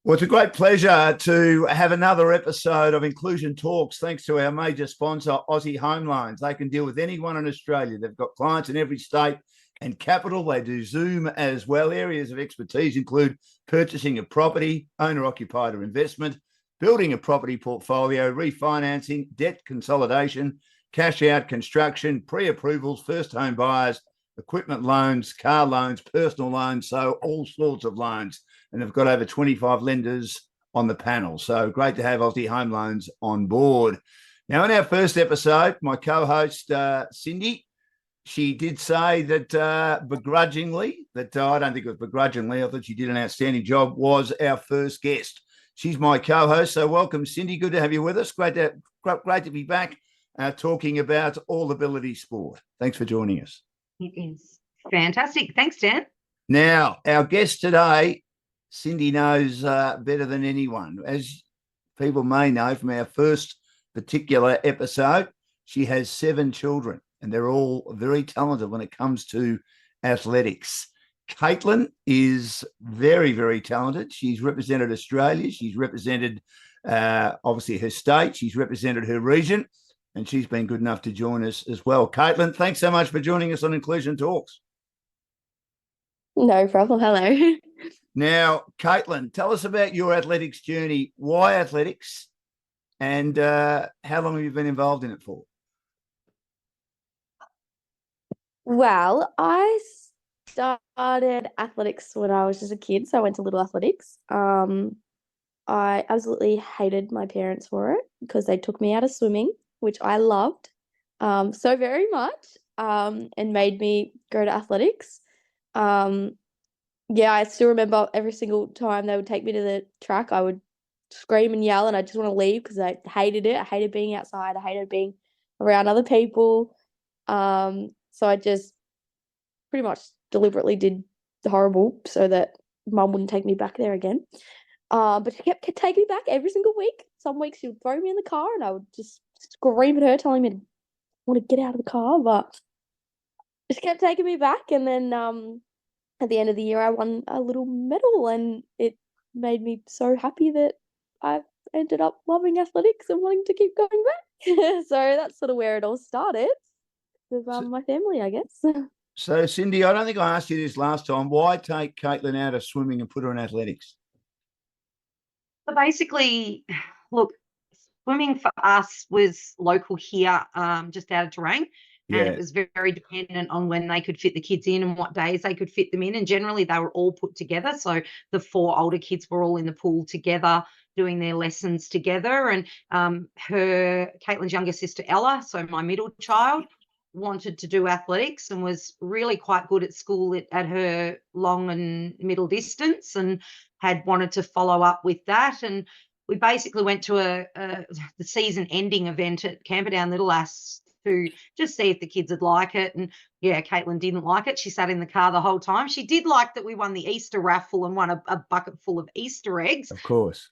Well, it's a great pleasure to have another episode of Inclusion Talks, thanks to our major sponsor, Aussie Home Loans. They can deal with anyone in Australia. They've got clients in every state and capital. They do Zoom as well. Areas of expertise include purchasing a property, owner-occupied or investment, building a property portfolio, refinancing, debt consolidation, cash out construction, pre-approvals, first home buyers, equipment loans, car loans, personal loans, so all sorts of loans. And they've got over 25 lenders on the panel. So great to have Aussie Home Loans on board. Now, in our first episode, my co-host, Cindy, she did say that begrudgingly, that I don't think it was begrudgingly, I thought she did an outstanding job, was our first guest. She's my co-host. So welcome, Cindy. Good to have you with us. Great to be back talking about all ability sport. Thanks for joining us. It is fantastic. Thanks, Dan. Now, our guest today, Cindy knows better than anyone. As people may know from our first particular episode, she has 7 children, and they're all very talented when it comes to athletics. Caytlyn is very, very talented. She's represented Australia. She's represented, obviously, her state. She's represented her region, and she's been good enough to join us as well. Caytlyn, thanks so much for joining us on Inclusion Talks. No problem. Hello. Now, Caytlyn, tell us about your athletics journey. Why athletics? And how long have you been involved in it for? Well, I started athletics when I was just a kid, so I went to Little Athletics. I absolutely hated my parents for it because they took me out of swimming, which I loved so very much, and made me go to athletics. Yeah, I still remember every single time they would take me to the track, I would scream and yell, and I just want to leave because I hated it. I hated being outside. I hated being around other people. So I just pretty much deliberately did the horrible so that Mum wouldn't take me back there again. But she kept taking me back every single week. Some weeks she would throw me in the car, and I would just scream at her, telling me to want to get out of the car. But she kept taking me back, and then at the end of the year, I won a little medal, and it made me so happy that I ended up loving athletics and wanting to keep going back. So that's sort of where it all started with my family, I guess. So, Cindy, I don't think I asked you this last time. Why take Caytlyn out of swimming and put her in athletics? So basically, look, swimming for us was local here, just out of Terang. And it was very dependent on when they could fit the kids in and what days they could fit them in. And generally they were all put together. So the 4 older kids were all in the pool together, doing their lessons together. And Caytlyn's younger sister, Ella, so my middle child, wanted to do athletics and was really quite good at school at her long and middle distance, and had wanted to follow up with that. And we basically went to the season ending event at Camperdown Little Ass to just see if the kids would like it. And yeah, Caytlyn didn't like it. She sat in the car the whole time. She did like that we won the Easter raffle and won a bucket full of Easter eggs. Of course.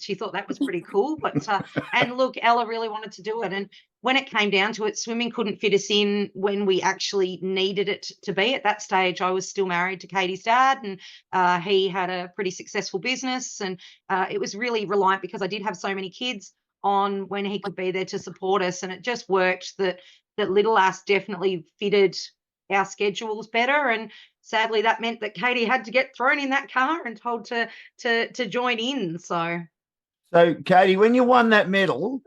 She thought that was pretty cool. But and look, Ella really wanted to do it. And when it came down to it, swimming couldn't fit us in when we actually needed it to be. At that stage, I was still married to Katie's dad, and he had a pretty successful business. And it was really reliant, because I did have so many kids, on when he could be there to support us. And it just worked that Little Ass definitely fitted our schedules better. And sadly, that meant that Katie had to get thrown in that car and told to join in. So, Katie, when you won that medal,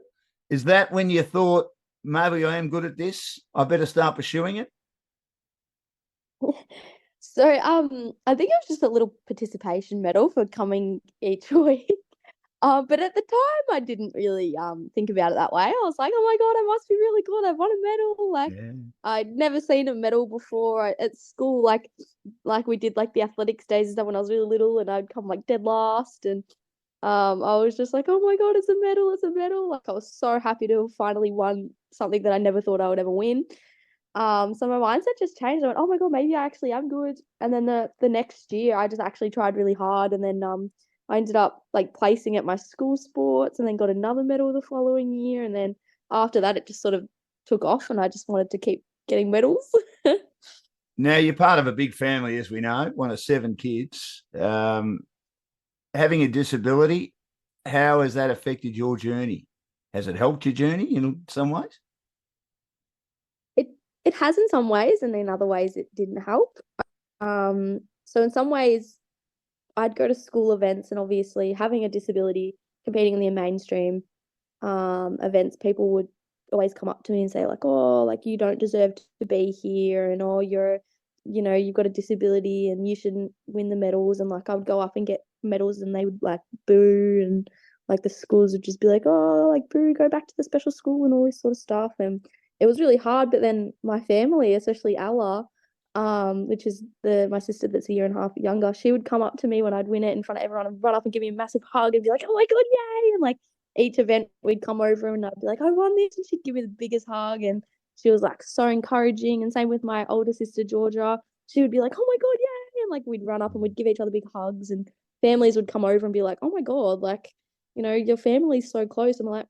is that when you thought, maybe I am good at this, I better start pursuing it? So I think it was just a little participation medal for coming each week. But at the time, I didn't really think about it that way. I was like, oh my God, I must be really good. I've won a medal. I'd never seen a medal before at school. Like we did like the athletics days and stuff when I was really little, and I'd come like dead last. And I was just like, oh my God, it's a medal. It's a medal. Like, I was so happy to have finally won something that I never thought I would ever win. So my mindset just changed. I went, oh my God, maybe I actually am good. And then the next year, I just actually tried really hard, and then I ended up like placing at my school sports, and then got another medal the following year. And then after that, it just sort of took off, and I just wanted to keep getting medals. Now, you're part of a big family, as we know, one of 7 kids. having a disability, how has that affected your journey? Has it helped your journey in some ways? It has in some ways, and in other ways it didn't help. So in some ways, I'd go to school events, and obviously having a disability, competing in the mainstream events, people would always come up to me and say like, oh, like you don't deserve to be here, and oh, you've got a disability and you shouldn't win the medals. And like I would go up and get medals and they would like boo, and like the schools would just be like, oh, like boo, go back to the special school and all this sort of stuff. And it was really hard. But then my family, especially Ella, which is my sister that's a year and a half younger, she would come up to me when I'd win it in front of everyone and run up and give me a massive hug and be like, oh my God, yay. And like each event we'd come over and I'd be like, I won this, and she'd give me the biggest hug. And she was like so encouraging. And same with my older sister Georgia, she would be like, oh my God, yay. And like we'd run up and we'd give each other big hugs, and families would come over and be like, oh my God, like, your family's so close. And I'm like,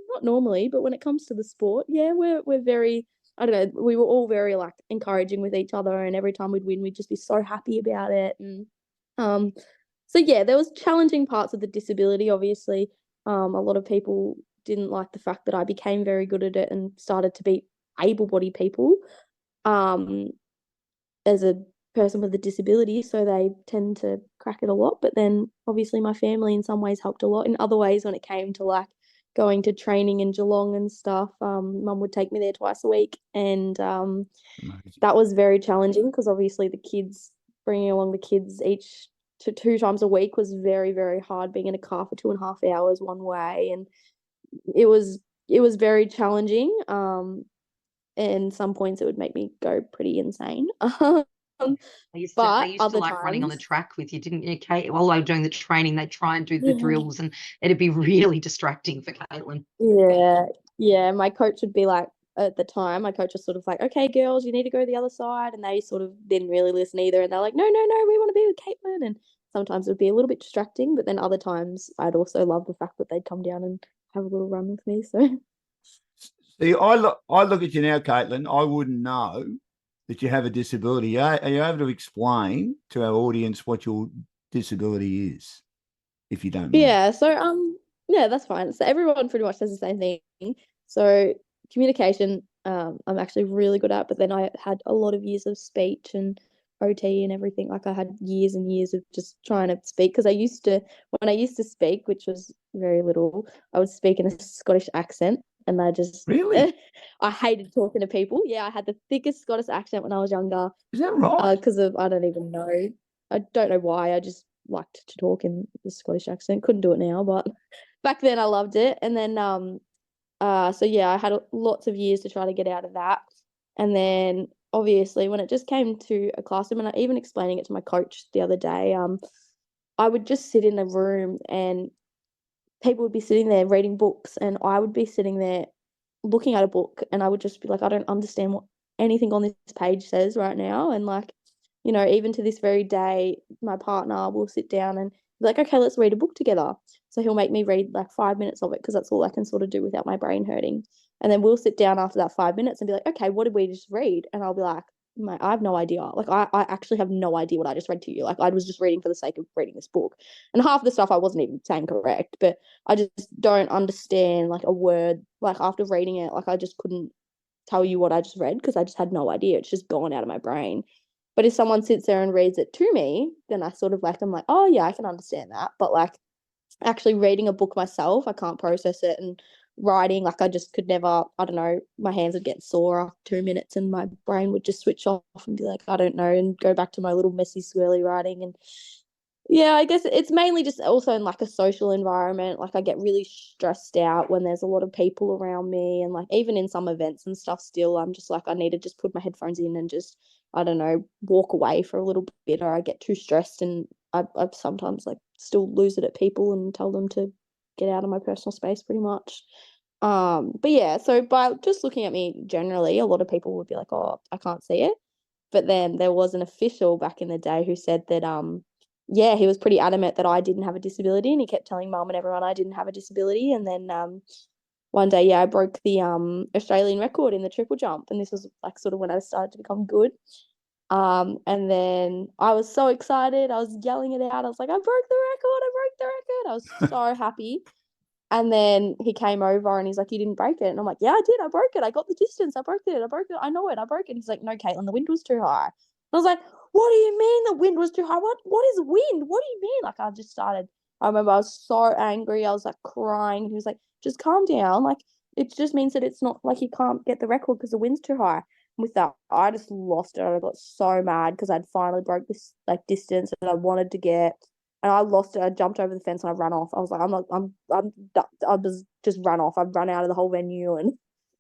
not normally, but when it comes to the sport, yeah, we're very, I don't know, we were all very like encouraging with each other, and every time we'd win, we'd just be so happy about it. And so yeah, there was challenging parts of the disability, obviously. A lot of people didn't like the fact that I became very good at it and started to beat able-bodied people as a person with a disability, so they tend to crack it a lot. But then obviously my family in some ways helped a lot. In other ways, when it came to like going to training in Geelong and stuff, mum would take me there twice a week, and that was very challenging because obviously bringing along the kids each to 2 times a week was very, very hard, being in a car for 2.5 hours one way. And it was very challenging. And some points it would make me go pretty insane. I used to other like running on the times, track with you, didn't you, Kate? While they were doing the training, they'd try and do the drills, and it'd be really distracting for Caitlyn. yeah. My coach would be like, at the time, my coach was sort of like, okay, girls, you need to go the other side. And they sort of didn't really listen either. And they're like, no, we want to be with Caitlyn. And sometimes it would be a little bit distracting. But then other times I'd also love the fact that they'd come down and have a little run with me. So See, I look at you now, Caitlyn. I wouldn't know that you have a disability. Are you able to explain to our audience what your disability is, if you don't mind? yeah, so yeah, that's fine. So everyone pretty much does the same thing. So communication, I'm actually really good at, but then I had a lot of years of speech and OT and everything. Like I had years and years of just trying to speak, because when I used to speak, which was very little, I would speak in a Scottish accent, and I just Really? I hated talking to people. Yeah, I had the thickest Scottish accent when I was younger. Is that right? Because of, I don't even know. I don't know why. I just liked to talk in the Scottish accent. Couldn't do it now, but back then I loved it. And then so yeah, I had lots of years to try to get out of that. And then obviously when it just came to a classroom, and I even explaining it to my coach the other day, I would just sit in a room and people would be sitting there reading books, and I would be sitting there looking at a book, and I would just be like, I don't understand what anything on this page says right now. And like, even to this very day, my partner will sit down and be like, okay, let's read a book together. So he'll make me read like 5 minutes of it, because that's all I can sort of do without my brain hurting. And then we'll sit down after that 5 minutes and be like, okay, what did we just read? And I'll be like, I have no idea. Like, I actually have no idea what I just read to you. Like, I was just reading for the sake of reading this book. And half the stuff I wasn't even saying correct, but I just don't understand like a word. Like, after reading it, like I just couldn't tell you what I just read, because I just had no idea. It's just gone out of my brain. But if someone sits there and reads it to me, then I sort of like, I'm like, oh yeah, I can understand that. But like actually reading a book myself, I can't process it. And writing, like I just could never, I don't know, my hands would get sore after 2 minutes and my brain would just switch off and be like, I don't know, and go back to my little messy swirly writing. And yeah, I guess it's mainly just also in like a social environment. Like I get really stressed out when there's a lot of people around me, and like even in some events and stuff still, I'm just like, I need to just put my headphones in and just, I don't know, walk away for a little bit, or I get too stressed and I sometimes like still lose it at people and tell them to get out of my personal space pretty much. But yeah, so by just looking at me generally, a lot of people would be like, oh, I can't see it. But then there was an official back in the day who said that yeah, he was pretty adamant that I didn't have a disability, and he kept telling mum and everyone I didn't have a disability. And then one day, yeah, I broke the Australian record in the triple jump, and this was like sort of when I started to become good. And then I was so excited. I was yelling it out. I was like, I broke the record. I broke the record. I was so happy. And then he came over and he's like, you didn't break it. And I'm like, yeah, I did. I broke it. I got the distance. I broke it. I broke it. I know it. I broke it. He's like, no, Caitlin, the wind was too high. And I was like, what do you mean the wind was too high? What is wind? What do you mean? Like, I remember I was so angry. I was like crying. He was like, just calm down. Like, it just means that it's not like you can't get the record because the wind's too high. With that, I just lost it. I got so mad because I'd finally broke this like distance that I wanted to get, and I lost it. I jumped over the fence and I ran off. I was like, I was just ran off. I'd run out of the whole venue and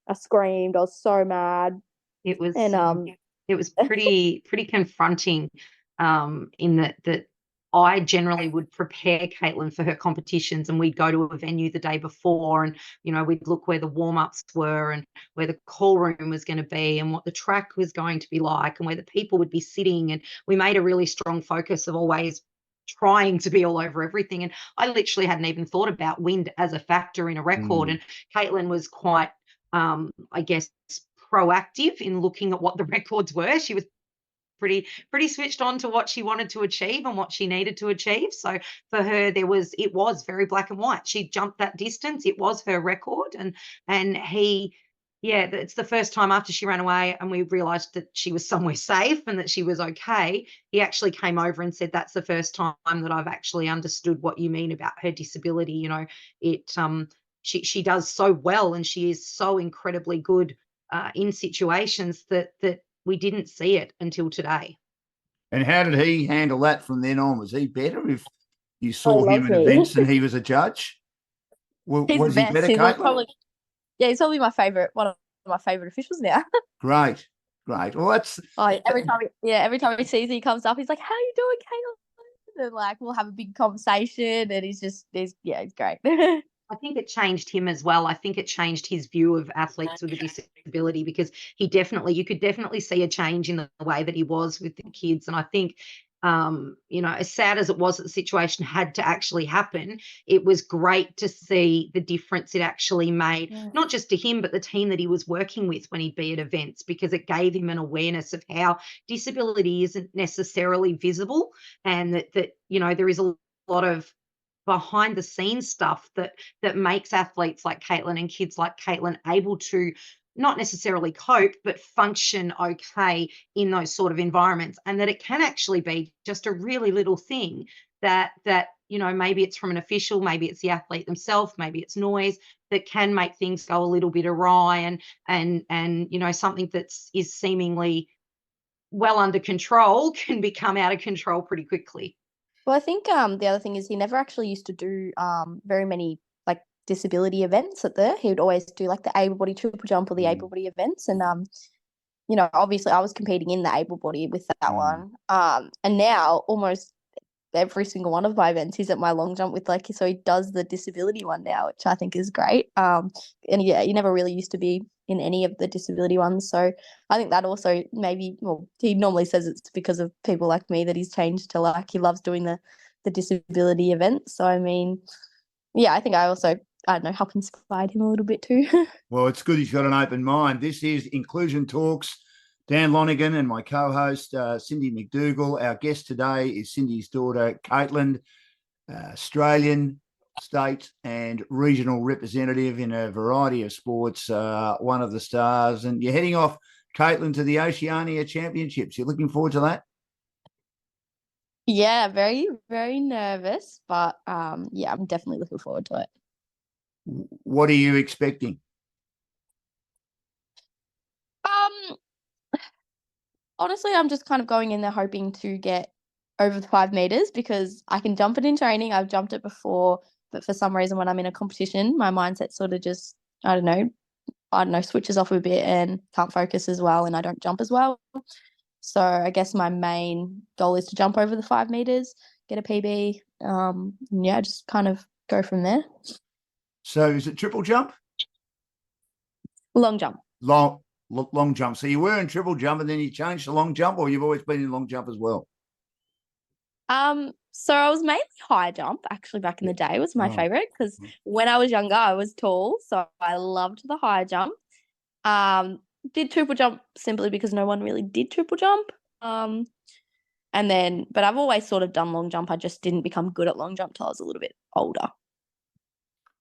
I screamed. I was so mad. It was And it was pretty confronting, in that I generally would prepare Caitlin for her competitions, and we'd go to a venue the day before, and we'd look where the warm-ups were and where the call room was going to be and what the track was going to be like and where the people would be sitting, and we made a really strong focus of always trying to be all over everything. And I literally hadn't even thought about wind as a factor in a record. And Caitlin was quite, I guess, proactive in looking at what the records were. She was pretty switched on to what she wanted to achieve and what she needed to achieve. So for her, it was very black and white. She jumped that distance. It was her record. And he, yeah, it's the first time after she ran away and we realized that she was somewhere safe and that she was okay. He actually came over and said, that's the first time that I've actually understood what you mean about her disability. She does so well, and she is so incredibly good in situations that we didn't see it until today. And how did he handle that from then on? Was he better if you saw him in me. events and he was a judge? He's Was the he best. better, Caitlin? He's probably my favorite, one of my favorite officials now. Great. Well, that's every time he sees me, he comes up, he's like, how you doing, Caitlin? And like we'll have a big conversation, and he's great. I think it changed him as well. I think it changed his view of athletes with a disability, because you could definitely see a change in the way that he was with the kids. And I think, as sad as it was that the situation had to actually happen, it was great to see the difference it actually made, not just to him, but the team that he was working with when he'd be at events, because it gave him an awareness of how disability isn't necessarily visible, and that there is a lot of behind the scenes stuff that makes athletes like Caitlin and kids like Caitlin able to not necessarily cope, but function okay in those sort of environments, and that it can actually be just a really little thing that maybe it's from an official, maybe it's the athlete themselves, maybe it's noise that can make things go a little bit awry, and something is seemingly well under control can become out of control pretty quickly. Well, I think the other thing is he never actually used to do very many like disability events he would always do like the able body triple jump or the able body events, and obviously I was competing in the able body with that one, and now almost every single one of my events he's at my long jump with, like, so he does the disability one now, which I think is great. And yeah, he never really used to be in any of the disability ones, so I think that also he normally says it's because of people like me that he's changed to, like, he loves doing the disability events. So I mean, yeah, I think I don't know, help inspire him a little bit too. Well, it's good he's got an open mind. This is Inclusion Talks. Dan Lonigan and my co-host, Cindy McDougall. Our guest today is Cindy's daughter, Caitlin, Australian, state and regional representative in a variety of sports, one of the stars. And you're heading off, Caitlin, to the Oceania Championships. You're looking forward to that? Yeah, very, very nervous, but yeah, I'm definitely looking forward to it. What are you expecting? Honestly, I'm just kind of going in there hoping to get over the 5 meters, because I can jump it in training. I've jumped it before, but for some reason when I'm in a competition, my mindset sort of just, I don't know, switches off a bit and can't focus as well, and I don't jump as well. So I guess my main goal is to jump over the 5 meters, get a PB. Yeah, just kind of go from there. So is it triple jump? Long jump. Long jump. So you were in triple jump and then you changed to long jump, or you've always been in long jump as well? So I was mainly high jump, actually, back in the day was my favorite, because when I was younger I was tall, so I loved the high jump. Did triple jump simply because no one really did triple jump. And then, but I've always sort of done long jump. I just didn't become good at long jump till I was a little bit older.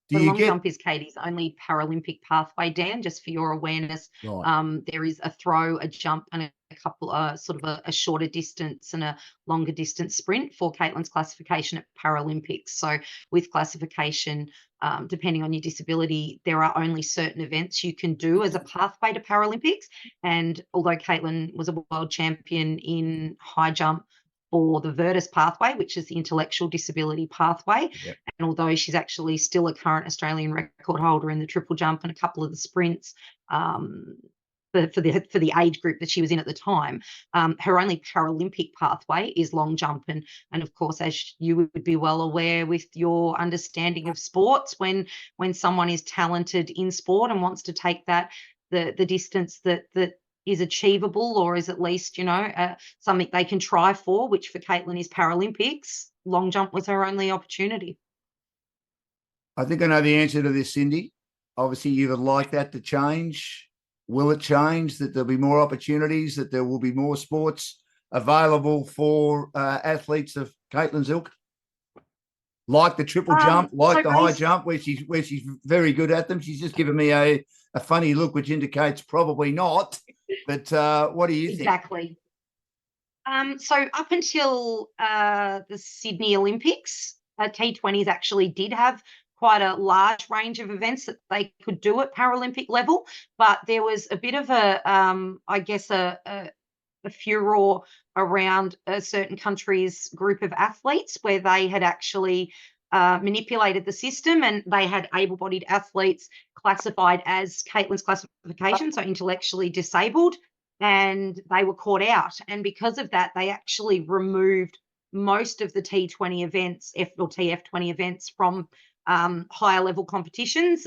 Do The you long get jump is Katie's only Paralympic pathway, Dan, just for your awareness. right? There is a throw, a jump, and a couple sort of a shorter distance and a longer distance sprint for Caitlyn's classification at Paralympics. So with classification, depending on your disability, there are only certain events you can do as a pathway to Paralympics. And although Caitlyn was a world champion in high jump for the Virtus pathway, which is the intellectual disability pathway. Yep. And although she's actually still a current Australian record holder in the triple jump and a couple of the sprints for the age group that she was in at the time, her only Paralympic pathway is long jump. And of course, as you would be well aware with your understanding of sports, when someone is talented in sport and wants to take that the distance that is achievable, or is at least, something they can try for, which for Caitlyn is Paralympics, long jump was her only opportunity. I think I know the answer to this, Cindy. Obviously, you would like that to change. Will it change, that there'll be more opportunities, that there will be more sports available for athletes of Caitlyn's ilk? Like the triple jump, like the high jump, where she's very good at them. She's just given me a funny look, which indicates probably not. But what do you think? Exactly. So up until the Sydney Olympics, T20s actually did have quite a large range of events that they could do at Paralympic level, but there was a bit of a furor around a certain country's group of athletes where they had actually manipulated the system, and they had able-bodied athletes classified as Caitlyn's classification, so intellectually disabled, and they were caught out. And because of that, they actually removed most of the T20 events, F20 events from higher level competitions,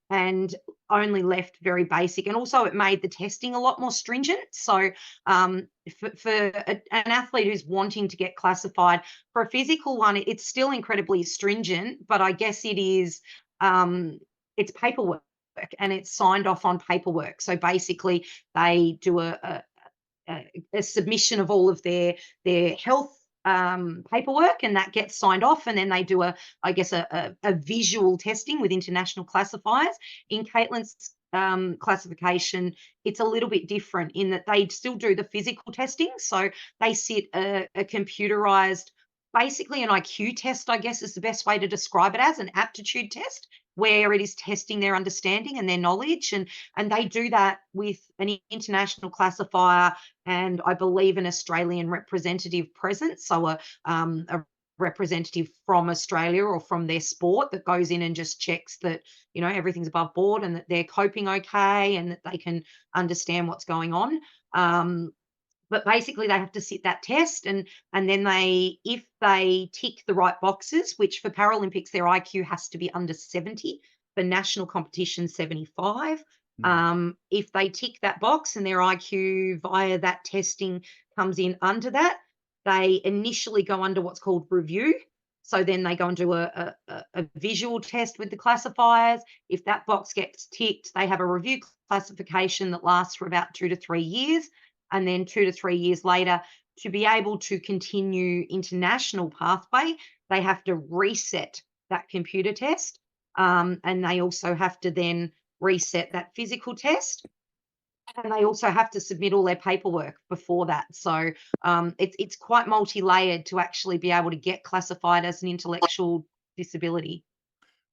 and only left very basic. And also it made the testing a lot more stringent. So for an athlete who's wanting to get classified for a physical one, it's still incredibly stringent, but I guess it is it's paperwork, and it's signed off on paperwork. So basically they do a submission of all of their health paperwork, and that gets signed off, and then they do a visual testing with international classifiers. In Caitlyn's classification, it's a little bit different in that they still do the physical testing. So they sit a computerized, basically an IQ test, I guess is the best way to describe it, as an aptitude test, where it is testing their understanding and their knowledge. And they do that with an international classifier and I believe an Australian representative present. So a representative from Australia or from their sport that goes in and just checks that, everything's above board and that they're coping okay and that they can understand what's going on. But basically they have to sit that test, and then if they tick the right boxes, which for Paralympics, their IQ has to be under 70, for national competition 75. If they tick that box and their IQ via that testing comes in under that, they initially go under what's called review. So then they go and do a visual test with the classifiers. If that box gets ticked, they have a review classification that lasts for about 2 to 3 years. And then 2 to 3 years later, to be able to continue international pathway, they have to reset that computer test. And they also have to then reset that physical test. And they also have to submit all their paperwork before that. So it's quite multi-layered to actually be able to get classified as an intellectual disability.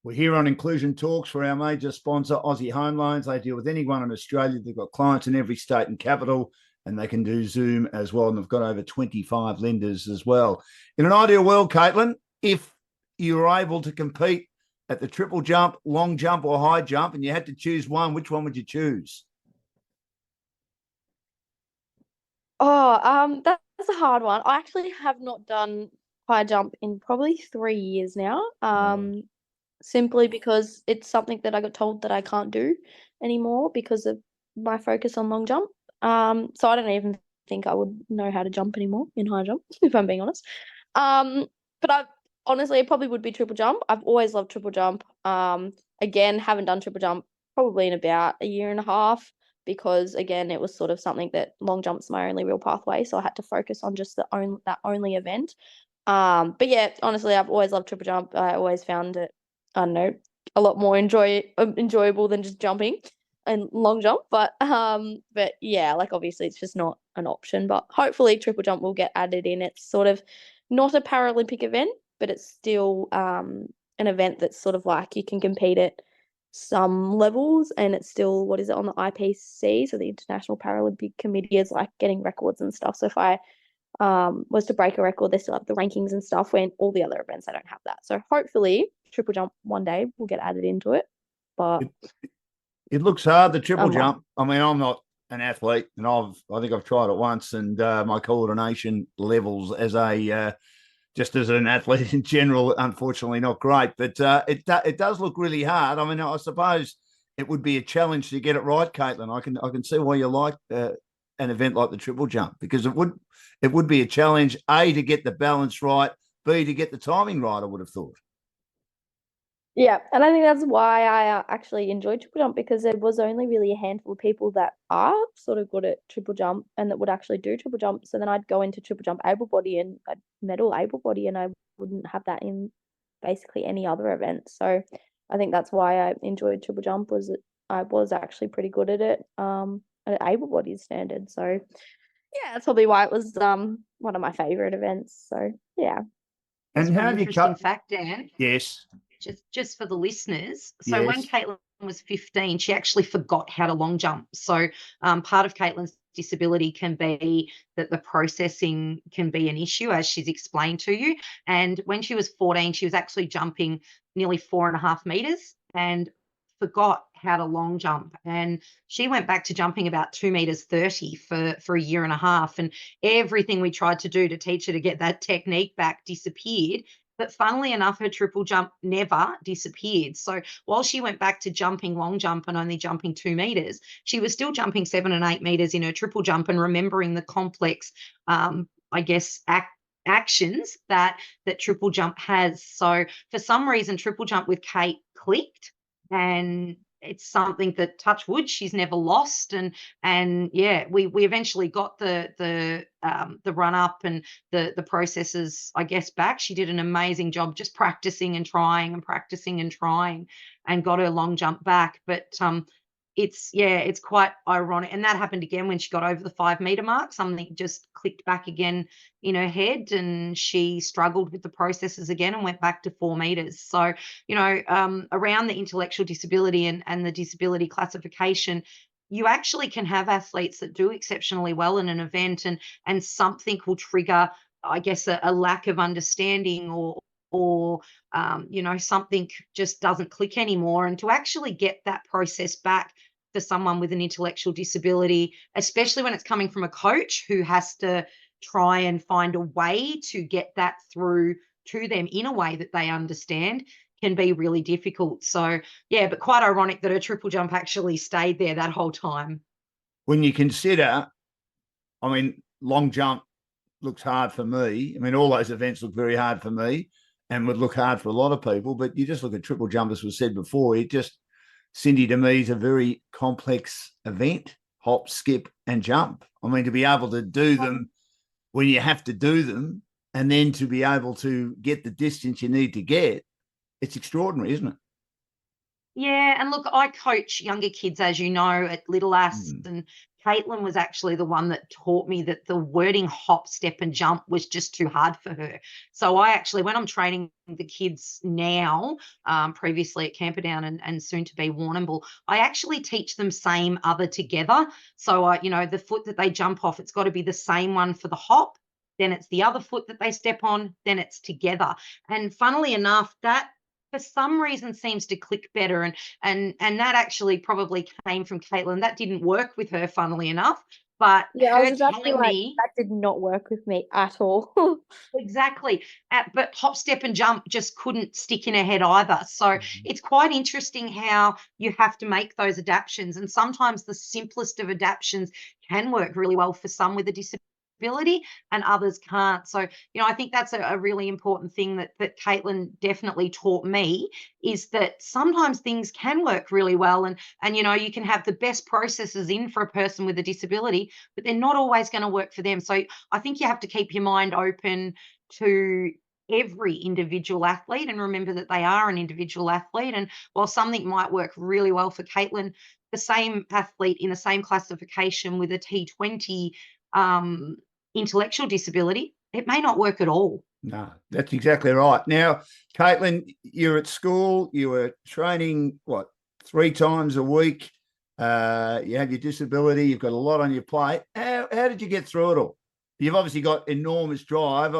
We're here on Inclusion Talks for our major sponsor, Aussie Home Loans. They deal with anyone in Australia. They've got clients in every state and capital, and they can do Zoom as well. And they've got over 25 lenders as well. In an ideal world, Caitlyn, if you were able to compete at the triple jump, long jump or high jump, and you had to choose one, which one would you choose? Oh, that's a hard one. I actually have not done high jump in probably 3 years now. Simply because it's something that I got told that I can't do anymore because of my focus on long jump. So I don't even think I would know how to jump anymore in high jump, if I'm being honest. But honestly, it probably would be triple jump. I've always loved triple jump. Again, haven't done triple jump probably in about a year and a half. because again, it was sort of something that long jump's my only real pathway, so I had to focus on just that only event. But yeah, honestly, I've always loved triple jump. I always found it, I don't know, a lot more enjoyable than just jumping and long jump. But yeah, like obviously it's just not an option. But hopefully triple jump will get added in. It's sort of not a Paralympic event, but it's still an event that's sort of like you can compete at some levels, and it's still, what is it, on the IPC, so the International Paralympic Committee is like getting records and stuff. So if I was to break a record, they still have the rankings and stuff, when all the other events, I don't have that. So hopefully triple jump one day will get added into it. But it looks hard, the triple jump. I mean, I'm not an athlete, and I think I've tried it once, and my coordination levels as just as an athlete in general, unfortunately not great, but it does look really hard. I mean, I suppose it would be a challenge to get it right, Caitlyn. I can see why you like an event like the triple jump, because it would be a challenge, A, to get the balance right, B, to get the timing right, I would have thought. Yeah, and I think that's why I actually enjoyed triple jump, because there was only really a handful of people that are sort of good at triple jump and that would actually do triple jump. So then I'd go into triple jump able body and I'd medal able body, and I wouldn't have that in basically any other event. So I think that's why I enjoyed triple jump, was that I was actually pretty good at it at able body standard. So yeah, that's probably why it was one of my favorite events. So yeah. And how have you interesting fact, Dan? Yes. Just for the listeners. So when Yes. Caitlyn was 15, she actually forgot how to long jump. So part of Caitlyn's disability can be that the processing can be an issue, as she's explained to you. And when she was 14, she was actually jumping nearly 4.5 meters and forgot how to long jump. And she went back to jumping about 2 meters 30 for a year and a half. And everything we tried to do to teach her to get that technique back disappeared. But funnily enough, her triple jump never disappeared. So while she went back to jumping long jump and only jumping 2 meters, she was still jumping 7 and 8 meters in her triple jump and remembering the complex, I guess, actions that triple jump has. So for some reason, triple jump with Kate clicked, and it's something that, touch wood, she's never lost. And yeah, we eventually got the run up and the processes, I guess, back. She did an amazing job just practicing and trying and practicing and trying, and got her long jump back. But it's quite ironic. And that happened again when she got over the 5 meter mark. Something just clicked back again in her head, and she struggled with the processes again and went back to 4 meters. So, around the intellectual disability and the disability classification, you actually can have athletes that do exceptionally well in an event, and something will trigger, I guess, a lack of understanding, or something just doesn't click anymore. And to actually get that process back for someone with an intellectual disability, especially when it's coming from a coach who has to try and find a way to get that through to them in a way that they understand, can be really difficult. So yeah, but quite ironic that her triple jump actually stayed there that whole time. When you consider, I mean, long jump looks hard for me. I mean, all those events look very hard for me and would look hard for a lot of people, but you just look at triple jump, as was said before, it just, Cindy, to me, is a very complex event: hop, skip, and jump. I mean, to be able to do them when you have to do them, and then to be able to get the distance you need to get, it's extraordinary, isn't it? Yeah, and look, I coach younger kids, as you know, at Little Ass, and Caitlyn was actually the one that taught me that the wording hop, step, and jump was just too hard for her. So I actually, when I'm training the kids now, previously at Camperdown and soon to be Warrnambool, I actually teach them same other together. So the foot that they jump off, it's got to be the same one for the hop, then it's the other foot that they step on, then it's together. And funnily enough, that for some reason seems to click better, and that actually probably came from Caitlyn. That didn't work with her, funnily enough, but yeah, I her was about to be telling like, me that did not work with me at all. exactly. But hop, step, and jump just couldn't stick in her head either. So it's quite interesting how you have to make those adaptations, and sometimes the simplest of adaptations can work really well for some with a disability. disability and others can't. So, I think that's a really important thing that Caytlyn definitely taught me, is that sometimes things can work really well, and you can have the best processes in for a person with a disability, but they're not always going to work for them. So I think you have to keep your mind open to every individual athlete and remember that they are an individual athlete. And while something might work really well for Caytlyn, the same athlete in the same classification with a T20 intellectual disability, it may not work at all. No, that's exactly right. Now, Caytlyn, you're at school, you were training, 3 times a week? You have your disability, you've got a lot on your plate. How did you get through it all? You've obviously got enormous drive.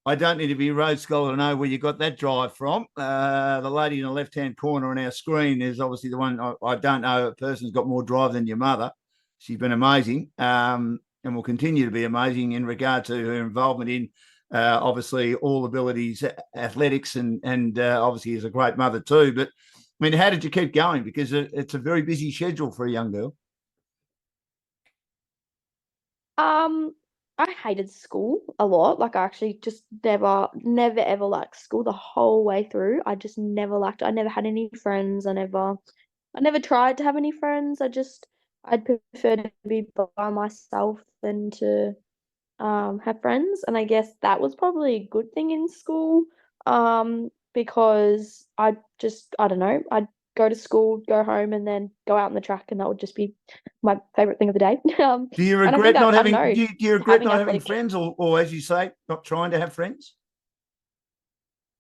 I don't need to be a road scholar to know where you got that drive from. The lady in the left-hand corner on our screen is obviously the one. I don't know a person who's got more drive than your mother. She's been amazing, and will continue to be amazing in regard to her involvement in obviously all abilities, athletics, and obviously is a great mother too. But I mean, how did you keep going? Because it's a very busy schedule for a young girl. I hated school a lot. Like, I actually just never ever liked school the whole way through. I just never liked it. I never had any friends. I never tried to have any friends. I'd prefer to be by myself than to have friends. And I guess that was probably a good thing in school. Because I don't know, I'd go to school, go home, and then go out on the track, and that would just be my favorite thing of the day. Do you and I regret think not I don't having? know, Do you regret having not having athletic. friends, or as you say, not trying to have friends?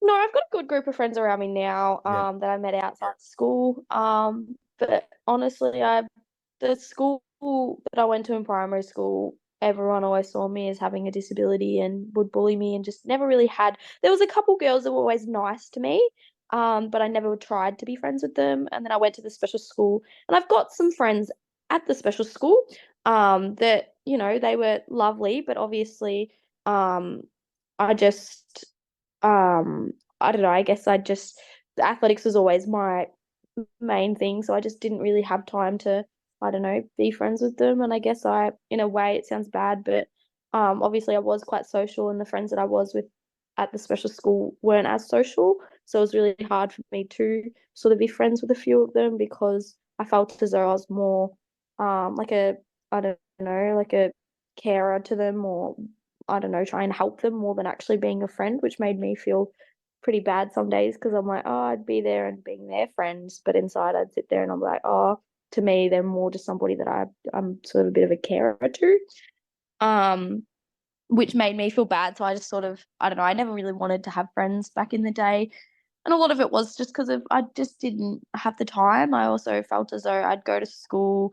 No, I've got a good group of friends around me now, Yeah. that I met outside school. But honestly, the school that I went to in primary school, everyone always saw me as having a disability and would bully me, and just never really had. There was a couple girls that were always nice to me, but I never tried to be friends with them. And then I went to the special school, and I've got some friends at the special school, that they were lovely, but obviously, I just I don't know, I guess athletics was always my main thing, so I just didn't really have time to, I don't know, be friends with them. And I guess in a way, it sounds bad, but obviously I was quite social, and the friends that I was with at the special school weren't as social, so it was really hard for me to sort of be friends with a few of them, because I felt as though I was more like I don't know, like a carer to them, or I don't know, try and help them more than actually being a friend, which made me feel pretty bad some days, because I'm like, oh, I'd be there and being their friends, but inside I'd sit there and I'm like, oh, to me, they're more just somebody that I'm sort of a bit of a carer to, which made me feel bad. So I just sort of, I don't know, I never really wanted to have friends back in the day. And a lot of it was just because I just didn't have the time. I also felt as though I'd go to school,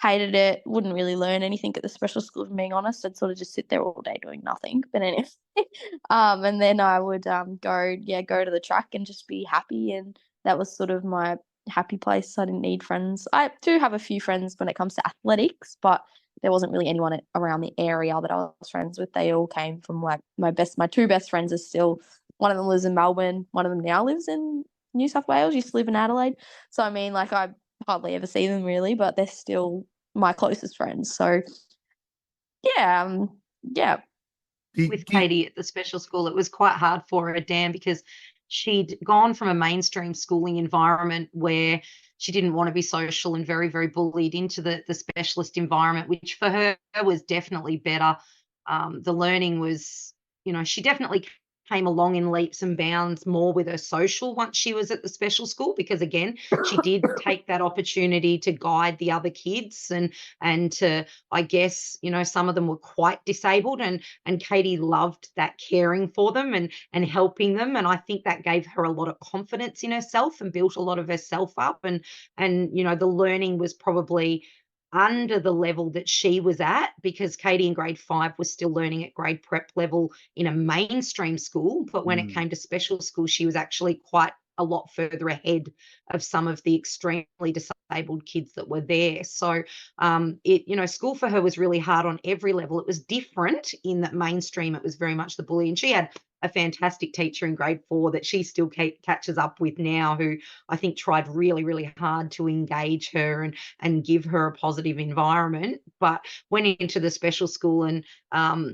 hated it, wouldn't really learn anything at the special school, if I'm being honest. I'd sort of just sit there all day doing nothing. But anyway, and then I would go to the track and just be happy, and that was sort of my happy place. I didn't need friends. I do have a few friends when it comes to athletics, but there wasn't really anyone around the area that I was friends with. They all came from, like, my 2 best friends are still, one of them lives in Melbourne, one of them now lives in New South Wales, used to live in Adelaide. So I mean, like, I hardly ever see them really, but they're still my closest friends. So yeah, yeah. With Katie at the special school, it was quite hard for her, Dan, because she'd gone from a mainstream schooling environment where she didn't want to be social and very, very bullied, into the specialist environment, which for her was definitely better. The learning was, she definitely came along in leaps and bounds more with her social once she was at the special school, because again, she did take that opportunity to guide the other kids, and to, I guess, some of them were quite disabled, and Katie loved that caring for them and helping them, and I think that gave her a lot of confidence in herself and built a lot of herself up, and the learning was probably under the level that she was at, because Katie in grade 5 was still learning at grade prep level in a mainstream school. But when it came to special school, she was actually quite a lot further ahead of some of the extremely disabled kids that were there. So school for her was really hard on every level. It was different in that mainstream, it was very much the bully, and she had a fantastic teacher in grade 4 that she still catches up with now, who I think tried really, really hard to engage her and give her a positive environment, but went into the special school. And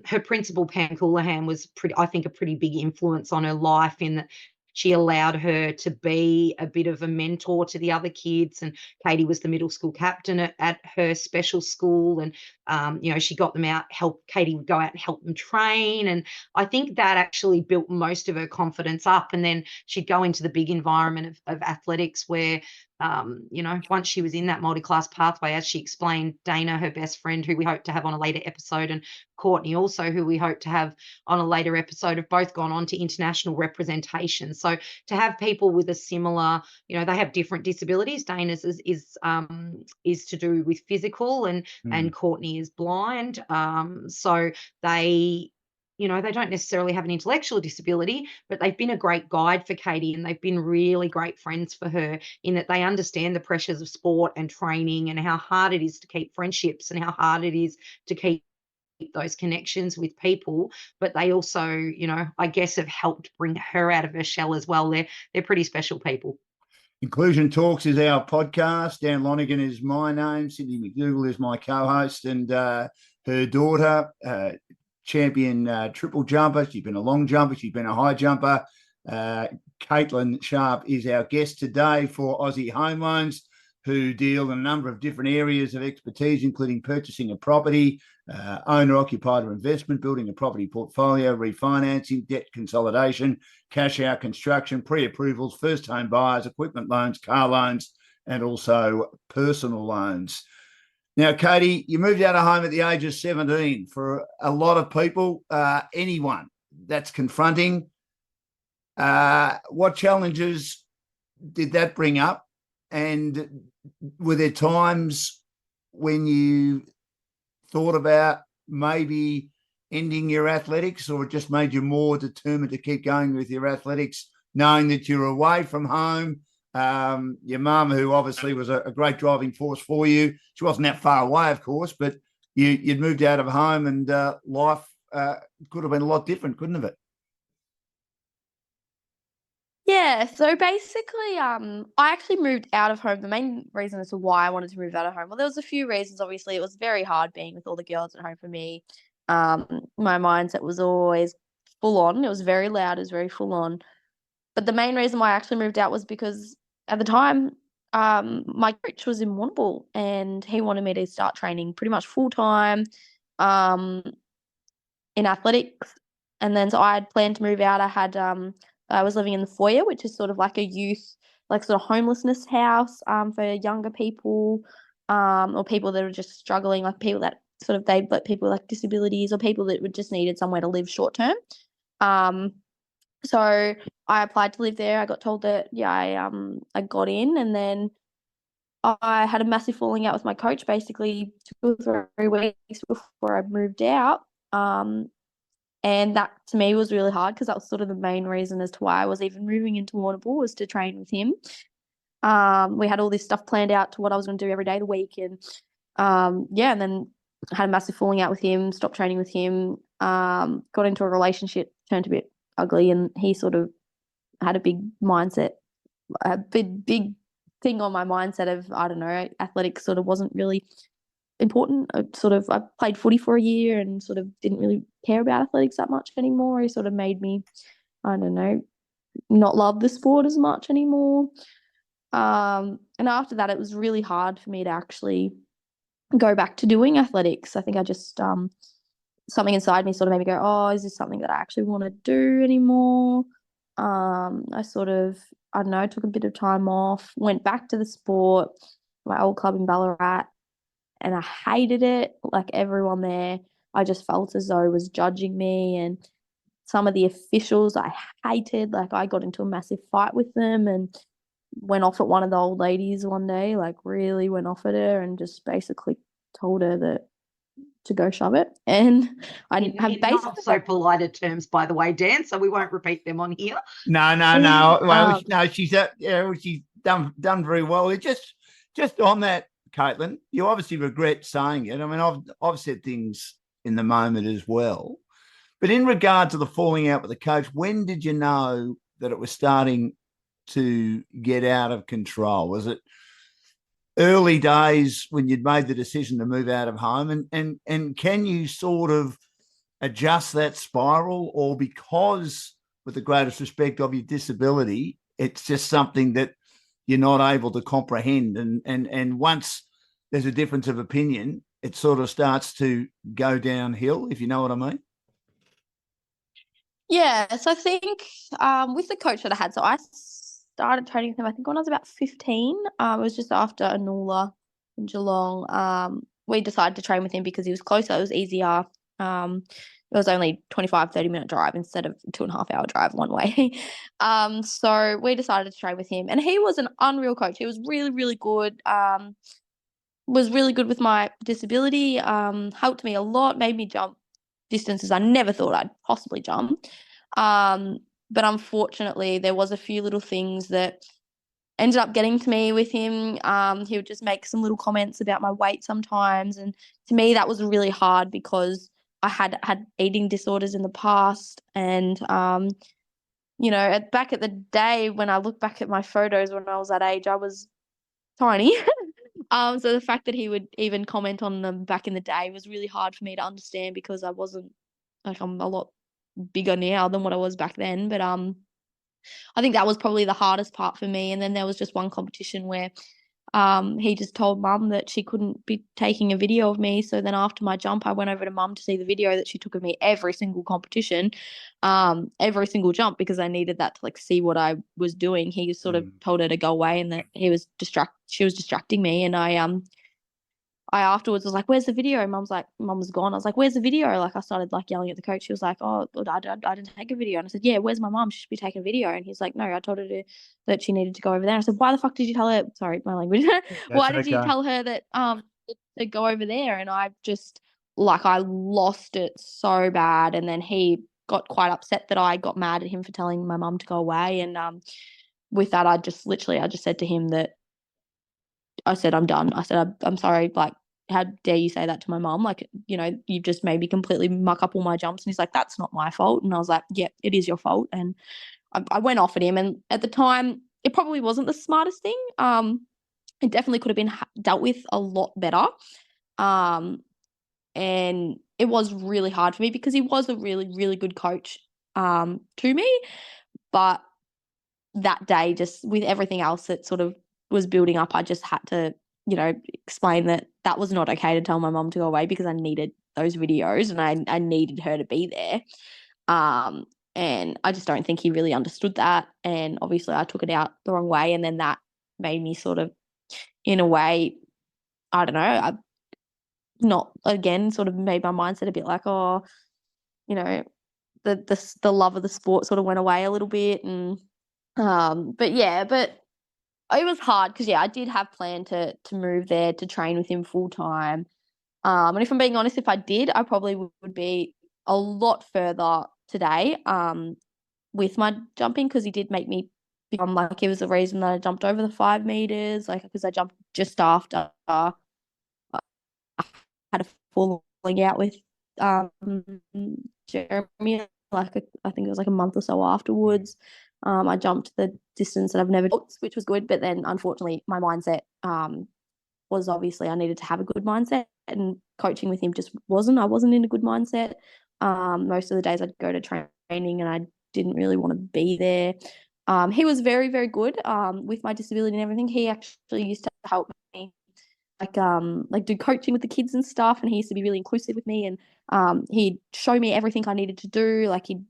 her principal, Pam Coulahan, was I think a pretty big influence on her life, in that she allowed her to be a bit of a mentor to the other kids. And Katie was the middle school captain at her special school. And, she got them out, Katie would go out and help them train. And I think that actually built most of her confidence up. And then she'd go into the big environment of athletics where, once she was in that multi-class pathway, as she explained, Dana, her best friend, who we hope to have on a later episode, and Courtney also, who we hope to have on a later episode, have both gone on to international representation. So to have people with a similar, they have different disabilities. Dana's is to do with physical, and Courtney is blind. So they don't necessarily have an intellectual disability, but they've been a great guide for Katie, and they've been really great friends for her, in that they understand the pressures of sport and training, and how hard it is to keep friendships, and how hard it is to keep those connections with people. But they also, I guess, have helped bring her out of her shell as well. They're pretty special people. Inclusion Talks is our podcast. Dan Lonigan is my name. Sydney McDougall is my co-host, and her daughter, champion triple jumper. She's been a long jumper. She's been a high jumper. Caytlyn Sharp is our guest today for Aussie Home Loans, who deal in a number of different areas of expertise, including purchasing a property, owner-occupied or investment, building a property portfolio, refinancing, debt consolidation, cash-out construction, pre-approvals, first home buyers, equipment loans, car loans, and also personal loans. Now, Katie, you moved out of home at the age of 17. For a lot of people, anyone that's confronting, what challenges did that bring up? And were there times when you thought about maybe ending your athletics, or it just made you more determined to keep going with your athletics, knowing that you're away from home? Your mum, who obviously was a great driving force for you, she wasn't that far away, of course, but you'd moved out of home, and life could have been a lot different, couldn't it? Yeah, so basically, I actually moved out of home. The main reason as to why I wanted to move out of home, well, there was a few reasons. Obviously, it was very hard being with all the girls at home for me. My mindset was always full on. It was very loud. It was very full on. But the main reason why I actually moved out was because at the time, my coach was in Warrnambool, and he wanted me to start training pretty much full time in athletics. And then so I had planned to move out. I was living in the foyer, which is sort of like a youth, like sort of homelessness house for younger people, or people that are just struggling, like people that sort of people like disabilities, or people that would just needed somewhere to live short term. So I applied to live there. I got told that I got in, and then I had a massive falling out with my coach basically 2 or 3 weeks before I moved out. And that to me was really hard, because that was sort of the main reason as to why I was even moving into Warrnambool, was to train with him. We had all this stuff planned out to what I was going to do every day of the week. And and then I had a massive falling out with him, stopped training with him, got into a relationship, turned a bit ugly, and he sort of had a big mindset, a big thing on my mindset of, I don't know, athletics sort of wasn't really important. I played footy for a year and sort of didn't really care about athletics that much anymore. He sort of made me, I don't know, not love the sport as much anymore. And after that, it was really hard for me to actually go back to doing athletics. I think I just something inside me sort of made me go, oh, is this something that I actually want to do anymore? I sort of, I don't know, took a bit of time off, went back to the sport, my old club in Ballarat, and I hated it. Like everyone there, I just felt as though was judging me, and some of the officials I hated. Like I got into a massive fight with them and went off at one of the old ladies one day, like really went off at her and just basically told her that to go shove it. And I didn't have basically not so polite terms, by the way, Dan, so we won't repeat them on here. No. Well, no, she's done very well. It just on that, Caytlyn, you obviously regret saying it. I mean, I've said things in the moment as well, But in regard to the falling out with the coach, when did you know that it was starting to get out of control? Was it early days when you'd made the decision to move out of home? And can you sort of adjust that spiral, or because, with the greatest respect of your disability, it's just something that you're not able to comprehend, and once there's a difference of opinion, it sort of starts to go downhill, if you know what I mean? Yeah, so I think with the coach that I had, so I started training with him, I think when I was about 15. It was just after Anula in Geelong. We decided to train with him because he was closer, it was easier. It was only 25, 30-minute drive instead of 2.5-hour drive one way. So we decided to train with him, and he was an unreal coach. He was really, really good. Was really good with my disability, helped me a lot, made me jump distances I never thought I'd possibly jump. But unfortunately, there was a few little things that ended up getting to me with him. He would just make some little comments about my weight sometimes. And to me, that was really hard because I had eating disorders in the past. And, back at the day, when I look back at my photos when I was that age, I was tiny. So the fact that he would even comment on them back in the day was really hard for me to understand because I wasn't like, I'm a lot bigger now than what I was back then. But I think that was probably the hardest part for me. And then there was just one competition where he just told mum that she couldn't be taking a video of me. So then after my jump, I went over to mum to see the video that she took of me every single competition, every single jump, because I needed that to like see what I was doing. He sort of told her to go away and that she was distracting me. And I afterwards was like, "Where's the video?" Mum was gone. I was like, "Where's the video?" Like I started like yelling at the coach. She was like, "Oh, I didn't take a video." And I said, "Yeah, where's my mum? She should be taking a video." And he's like, "No, I told her that she needed to go over there." And I said, "Why the fuck did you tell her?" Sorry, my language. Why did you tell her that to go over there? And I just I lost it so bad. And then he got quite upset that I got mad at him for telling my mum to go away. And with that, I just said to him that I said, "I'm done." I said, I'm sorry, like, how dare you say that to my mom? Like, you've just made me completely muck up all my jumps. And he's like, "That's not my fault." And I was like, "Yeah, it is your fault." And I went off at him. And at the time, it probably wasn't the smartest thing. It definitely could have been dealt with a lot better. And it was really hard for me because he was a really, really good coach to me. But that day, just with everything else that sort of was building up, I just had to, explain that was not okay to tell my mom to go away because I needed those videos and I needed her to be there. And I just don't think he really understood that. And obviously I took it out the wrong way. And then that made me sort of, in a way, I don't know, I not again sort of made my mindset a bit like, oh, the love of the sport sort of went away a little bit. And but it was hard because I did have planned to move there to train with him full time. And if I'm being honest, if I did, I probably would be a lot further today with my jumping, because he did make me become like, it was the reason that I jumped over the 5 meters, like because I jumped just after I had a falling out with Jeremy, I think it was like a month or so afterwards. I jumped the distance that I've never done, which was good. But then unfortunately my mindset was obviously I needed to have a good mindset, and coaching with him just I wasn't in a good mindset. Most of the days I'd go to training and I didn't really want to be there. He was very, very good with my disability and everything. He actually used to help me like do coaching with the kids and stuff, and he used to be really inclusive with me, and he'd show me everything I needed to do. Like he'd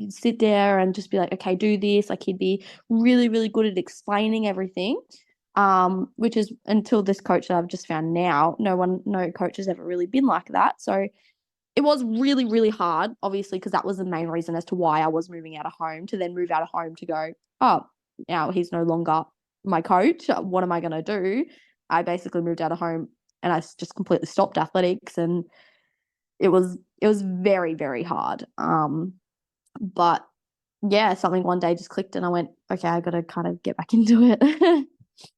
sit there and just be like, "Okay, do this." Like he'd be really, really good at explaining everything. Which is, until this coach that I've just found now, no coach has ever really been like that. So it was really, really hard, obviously, because that was the main reason as to why I was moving out of home, to then move out of home to go, oh, now he's no longer my coach. What am I going to do? I basically moved out of home and I just completely stopped athletics, and it was very, very hard. But yeah, something one day just clicked and I went, okay, I got to kind of get back into it.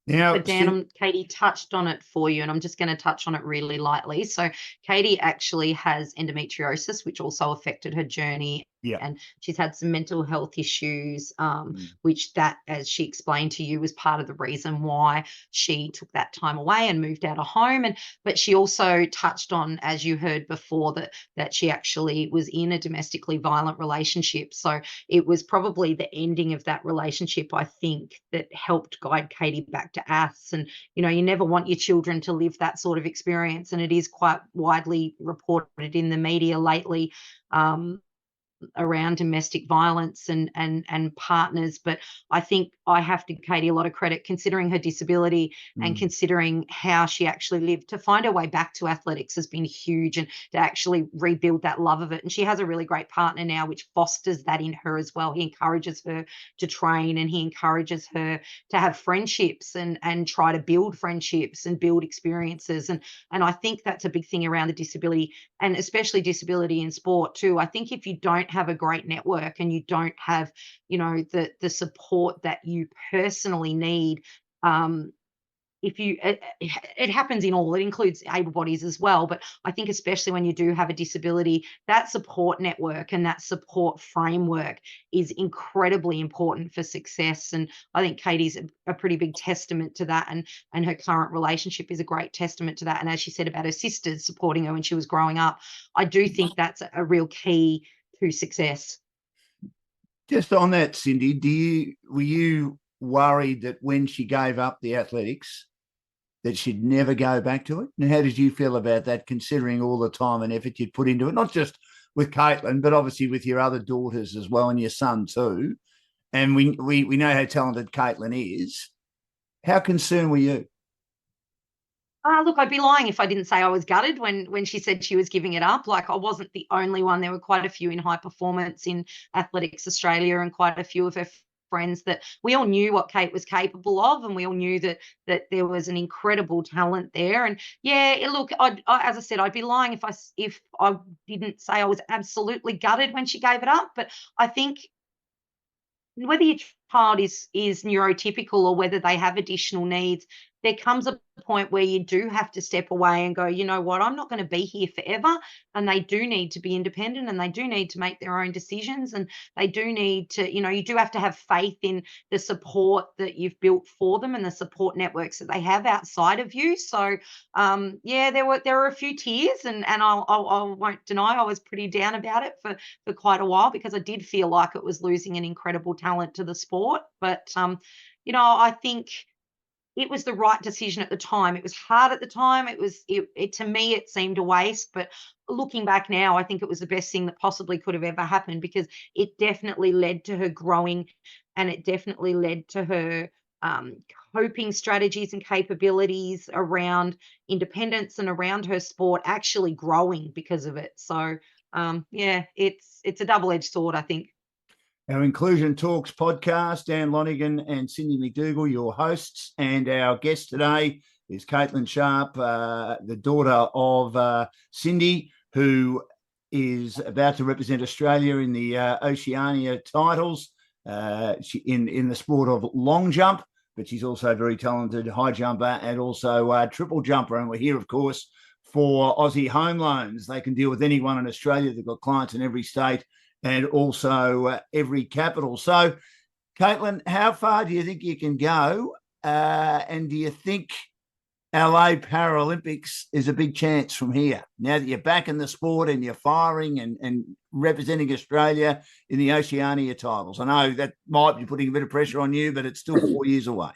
Now, But Dan, Katie touched on it for you, and I'm just going to touch on it really lightly. So Katie actually has endometriosis, which also affected her journey. Yeah. And she's had some mental health issues, which that, as she explained to you, was part of the reason why she took that time away and moved out of home. But she also touched on, as you heard before, that she actually was in a domestically violent relationship. So it was probably the ending of that relationship, I think, that helped guide Katie back to ATHS. And, you know, you never want your children to live that sort of experience. And it is quite widely reported in the media lately, around domestic violence and partners. But I think I have to give Katie a lot of credit, considering her disability and considering how she actually lived. To find her way back to athletics has been huge, and to actually rebuild that love of it. And she has a really great partner now, which fosters that in her as well. He encourages her to train, and he encourages her to have friendships and try to build friendships and build experiences. And I think that's a big thing around the disability, and especially disability in sport too. I think if you don't have a great network and you don't have, you know, the support that you personally need, it happens in all, it includes able bodies as well. But I think especially when you do have a disability, that support network and that support framework is incredibly important for success. And I think Katie's a pretty big testament to that, and her current relationship is a great testament to that. And as she said about her sisters supporting her when she was growing up, I do think that's a real key to success. Just on that, Cindy, were you worried that when she gave up the athletics that she'd never go back to it? And how did you feel about that, considering all the time and effort you'd put into it, not just with Caytlyn, but obviously with your other daughters as well and your son too? And we know how talented Caytlyn is. How concerned were you? Look, I'd be lying if I didn't say I was gutted when she said she was giving it up. Like, I wasn't the only one. There were quite a few in high performance in Athletics Australia, and quite a few of her friends that we all knew what Kate was capable of, and we all knew that there was an incredible talent there. And yeah, look, as I said, I'd be lying if I didn't say I was absolutely gutted when she gave it up. But I think whether your child is neurotypical or whether they have additional needs, there comes a point where you do have to step away and go, you know what, I'm not going to be here forever. And they do need to be independent, and they do need to make their own decisions, and they do need to, you know, you do have to have faith in the support that you've built for them and the support networks that they have outside of you. So yeah, there were a few tears, and I won't deny I was pretty down about it for quite a while, because I did feel like it was losing an incredible talent to the sport. But you know, I think it was the right decision at the time. It was hard at the time. It to me, it seemed a waste. But looking back now, I think it was the best thing that possibly could have ever happened, because it definitely led to her growing, and it definitely led to her coping strategies and capabilities around independence and around her sport actually growing because of it. So yeah, it's a double-edged sword, I think. Our Inclusion Talks podcast, Dan Lonigan and Cindy McDougall, your hosts, and our guest today is Caytlyn Sharp, the daughter of Cindy, who is about to represent Australia in the Oceania titles in the sport of long jump, but she's also a very talented high jumper and also triple jumper. And we're here, of course, for Aussie Home Loans. They can deal with anyone in Australia. They've got clients in every state and also every capital. So, Caytlyn, how far do you think you can go? And do you think LA Paralympics is a big chance from here, now that you're back in the sport and you're firing and representing Australia in the Oceania titles? I know that might be putting a bit of pressure on you, but it's still 4 years away.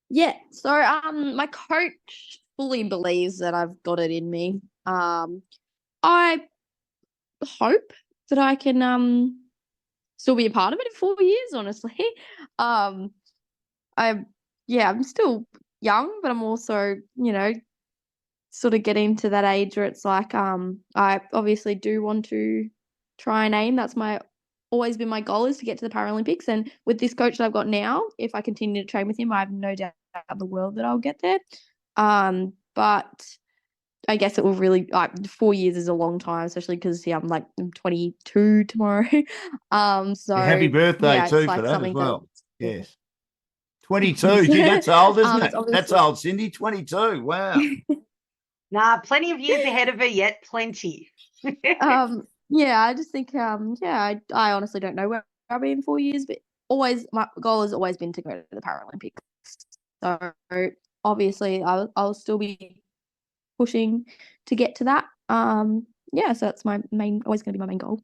Yeah, so my coach fully believes that I've got it in me. I hope that I can still be a part of it in 4 years, honestly. I'm still young, but I'm also, you know, sort of getting to that age where it's like I obviously do want to try and aim. That's always been my goal, is to get to the Paralympics. And with this coach that I've got now, if I continue to train with him, I have no doubt in the world that I'll get there. But I guess it will really, 4 years is a long time, especially because I'm 22 tomorrow. So Happy birthday yeah, too it's for like that as something well. Yes. 22. Gee, that's old, isn't It's it? That's obviously old, Cindy. 22. Wow. Nah, plenty of years ahead of her yet. Plenty. yeah, I just think yeah, I honestly don't know where I'll be in 4 years, but always my goal has always been to go to the Paralympics. So obviously I'll still be pushing to get to that. Yeah, so that's always going to be my main goal.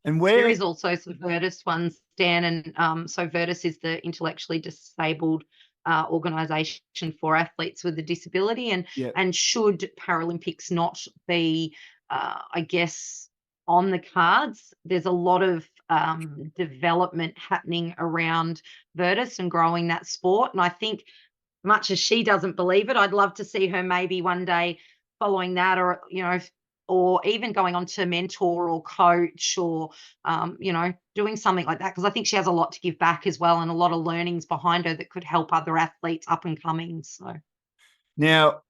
And There where? is also some Virtus ones, Dan, and so Virtus is the intellectually disabled organisation for athletes with a disability, and should Paralympics not be, I guess, on the cards, there's a lot of development happening around Virtus and growing that sport, and I think, much as she doesn't believe it, I'd love to see her maybe one day following that, or or even going on to mentor or coach, or doing something like that, because I think she has a lot to give back as well, and a lot of learnings behind her that could help other athletes up and coming. So Now,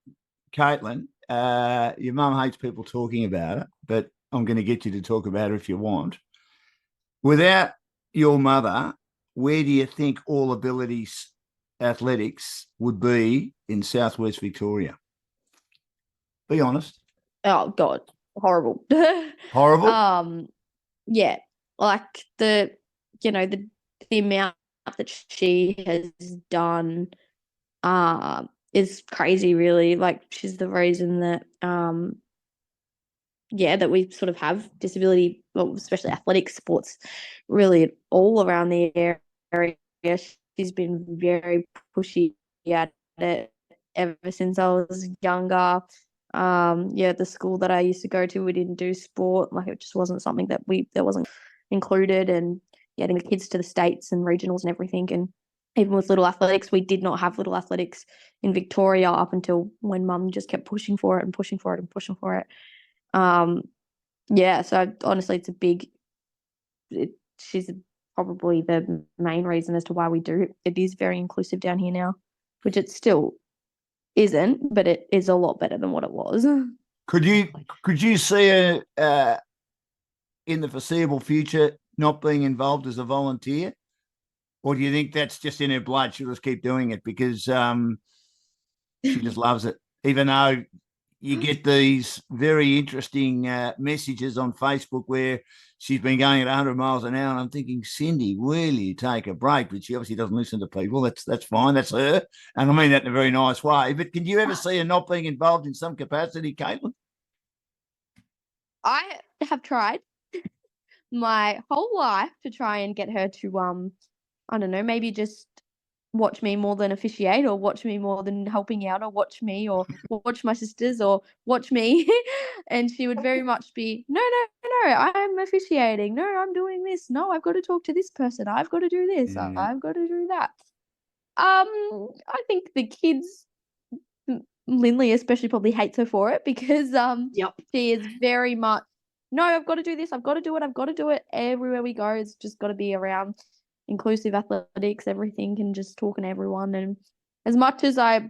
Caitlyn, your mum hates people talking about it, but I'm going to get you to talk about it if you want. Without your mother, where do you think All Abilities Athletics would be in Southwest Victoria? Be honest. Oh God, horrible. Horrible? Yeah, like the amount that she has done is crazy, really. Like, she's the reason that that we sort of have disability, well, especially athletic sports, really all around the area. She's been very pushy at it ever since I was younger. The school that I used to go to, we didn't do sport. Like, it just wasn't something that wasn't included, and getting the kids to the States and regionals and everything. And even with little athletics, we did not have little athletics in Victoria up until when Mum just kept pushing for it and pushing for it and pushing for it. So honestly, she's probably the main reason as to why we do. It is very inclusive down here now, which it still isn't, but it is a lot better than what it was. Could you see her in the foreseeable future not being involved as a volunteer? Or do you think that's just in her blood? She'll just keep doing it because she just loves it, even though you get these very interesting messages on Facebook where she's been going at 100 miles an hour, and I'm thinking, Cindy, will you take a break? But she obviously doesn't listen to people. That's fine. That's her. And I mean that in a very nice way. But can you ever see her not being involved in some capacity, Caitlyn? I have tried my whole life to try and get her to, I don't know, maybe just watch me more than officiate, or watch me more than helping out, or watch me, or watch my sisters, or watch me. And she would very much be, no, I'm officiating. No, I'm doing this. No, I've got to talk to this person. I've got to do this. I've got to do that. I think the kids, Lindley especially, probably hates her for it, because she is very much, no, I've got to do this. I've got to do it. I've got to do it everywhere we go. It's just got to be around inclusive athletics, everything, and just talking to everyone. And as much as I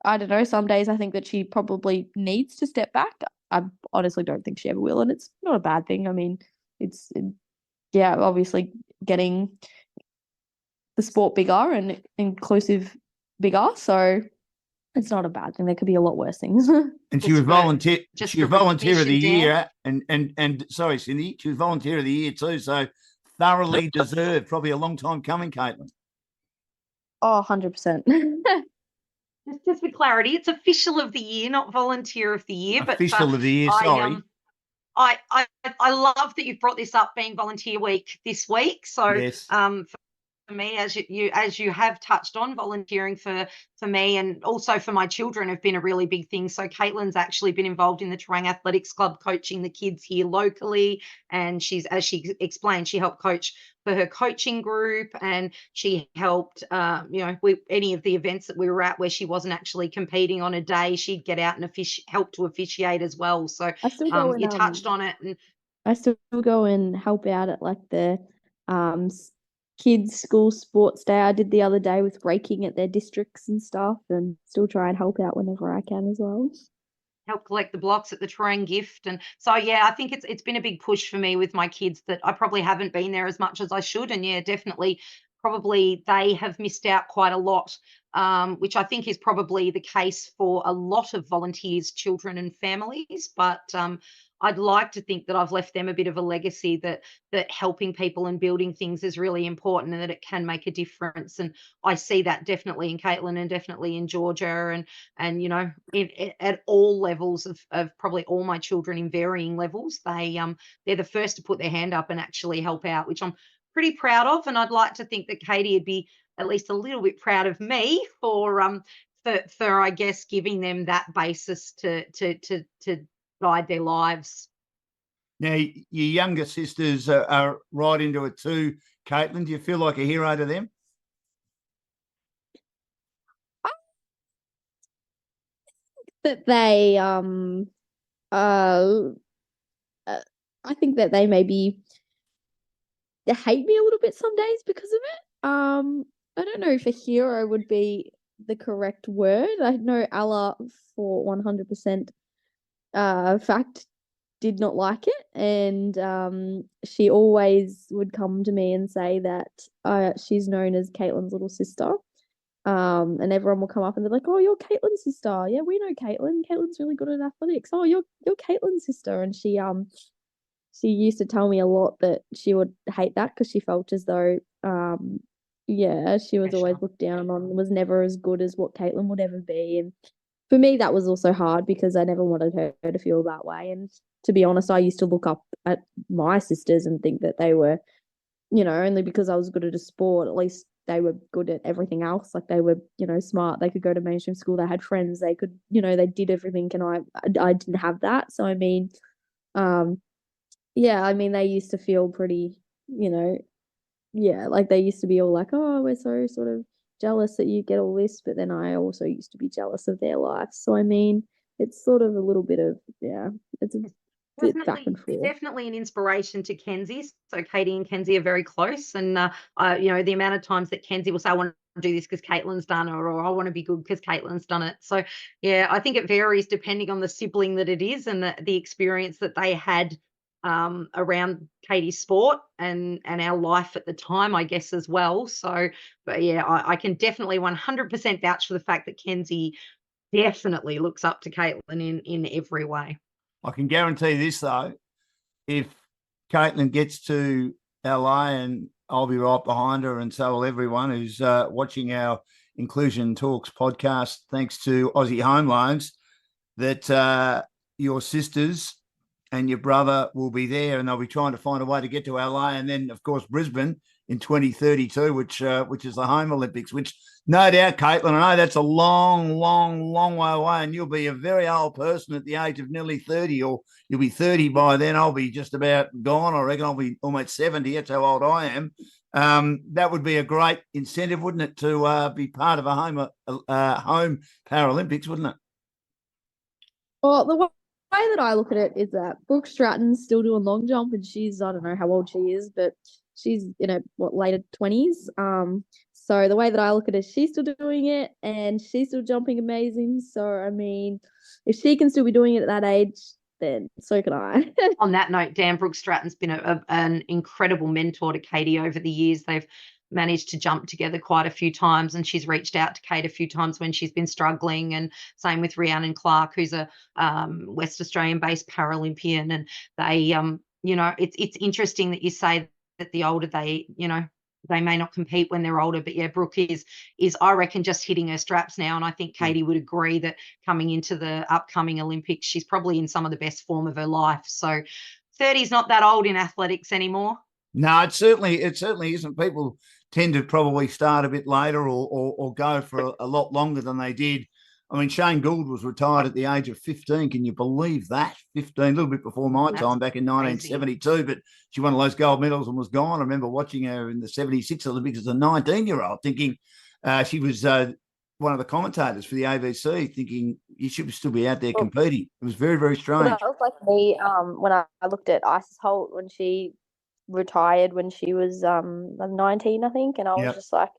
don't know, some days I think that she probably needs to step back, I honestly don't think she ever will, and it's not a bad thing. I mean, it's obviously getting the sport bigger and inclusive bigger, so it's not a bad thing. There could be a lot worse things. And she was volunteer. She was volunteer of the year, and sorry, Cindy, she was volunteer of the year too. So thoroughly deserved. Probably a long time coming, Caitlyn. Oh, 100%. Just for clarity, it's official of the year, not volunteer of the year. Official of the year. Sorry. I love that you've brought this up, being volunteer week this week. So yes. For me, as you have touched on, volunteering for me and also for my children have been a really big thing. So Caitlyn's actually been involved in the Terang Athletics Club, coaching the kids here locally, and she's, as she explained, she helped coach for her coaching group, and she helped with any of the events that we were at where she wasn't actually competing on a day, she'd get out and help to officiate as well. So I still go you touched on it, and I still go and help out at like the kids' school sports day I did the other day with raking at their districts and stuff, and still try and help out whenever I can as well. Help collect the blocks at the Terang Gift. And so, I think it's been a big push for me with my kids that I probably haven't been there as much as I should. And definitely probably they have missed out quite a lot, which I think is probably the case for a lot of volunteers, children and families. But I'd like to think that I've left them a bit of a legacy that helping people and building things is really important and that it can make a difference. And I see that definitely in Caytlyn and definitely in Georgia and you know, at all levels of probably all my children in varying levels. They're the first to put their hand up and actually help out, which I'm pretty proud of. And I'd like to think that Katie would be at least a little bit proud of me for I guess giving them that basis to guide their lives. Now, your younger sisters are right into it too, Caytlyn. Do you feel like a hero to them? That they I think that they maybe they hate me a little bit some days because of it. I don't know if a hero would be the correct word. I know Ella for 100% fact did not like it, and she always would come to me and say that she's known as Caitlyn's little sister. And everyone will come up and they're like, "Oh, you're Caitlyn's sister. Yeah, we know Caitlyn. Caitlyn's really good at athletics. Oh, you're Caitlyn's sister." And she used to tell me a lot that she would hate that because she felt as though yeah, she was always looked down on, was never as good as what Caitlyn would ever be. And for me, that was also hard because I never wanted her to feel that way. And to be honest, I used to look up at my sisters and think that they were, you know, only because I was good at a sport, at least they were good at everything else. Like they were, you know, smart. They could go to mainstream school. They had friends. They could, you know, they did everything. And I didn't have that. So, I mean, yeah, I mean, they used to feel pretty, you know, yeah, like they used to be all like, "Oh, we're so sort of jealous that you get all this," but then I also used to be jealous of their life. So I mean, it's sort of a little bit of, yeah, it's a bit back and forth. Definitely an inspiration to Kenzie. So Katie and Kenzie are very close, and you know, the amount of times that Kenzie will say, "I want to do this because Caitlyn's done it," or "I want to be good because Caitlyn's done it." So yeah, I think it varies depending on the sibling that it is and the experience that they had around Katie's sport and our life at the time, I guess, as well. So, but yeah, I can definitely 100% vouch for the fact that Kenzie definitely looks up to Caitlyn in every way. I can guarantee this though, if Caitlyn gets to LA, and I'll be right behind her, and so will everyone who's watching our Inclusion Talks podcast, thanks to Aussie Home Loans, that your sisters and your brother will be there, and they'll be trying to find a way to get to LA, and then of course Brisbane in 2032, which is the home Olympics. Which no doubt, Caitlyn, I know that's a long, long, long way away, and you'll be a very old person at the age of nearly 30, or you'll be 30 by then. I'll be just about gone. I reckon I'll be almost 70. That's how old I am. That would be a great incentive, wouldn't it, to be part of a home Paralympics, wouldn't it? Well, the way that I look at it is that Brooke Stratton's still doing long jump, and she's, I don't know how old she is, but she's in her later 20s. So the way that I look at it is she's still doing it and she's still jumping amazing. So I mean, if she can still be doing it at that age, then so can I. On that note, Dan, Brooke Stratton's been an incredible mentor to Katie over the years. They've managed to jump together quite a few times, and she's reached out to Kate a few times when she's been struggling, and same with Rhiannon Clark, who's a West Australian based Paralympian. And they you know, it's interesting that you say that the older they, you know, they may not compete when they're older, but yeah, Brooke is I reckon just hitting her straps now, and I think Katie would agree that coming into the upcoming Olympics, she's probably in some of the best form of her life. So 30 is not that old in athletics anymore. No, it certainly isn't. People tend to probably start a bit later or go for a lot longer than they did. I mean, Shane Gould was retired at the age of 15. Can you believe that? 15, a little bit before my time, back in 1972. But she won all those gold medals and was gone. I remember watching her in the 76 Olympics as a 19-year-old, thinking she was one of the commentators for the ABC, thinking you should still be out there competing. It was very, very strange. Well, that was like me when I looked at Isis Holt when she retired when she was 19, I think, and I was just like,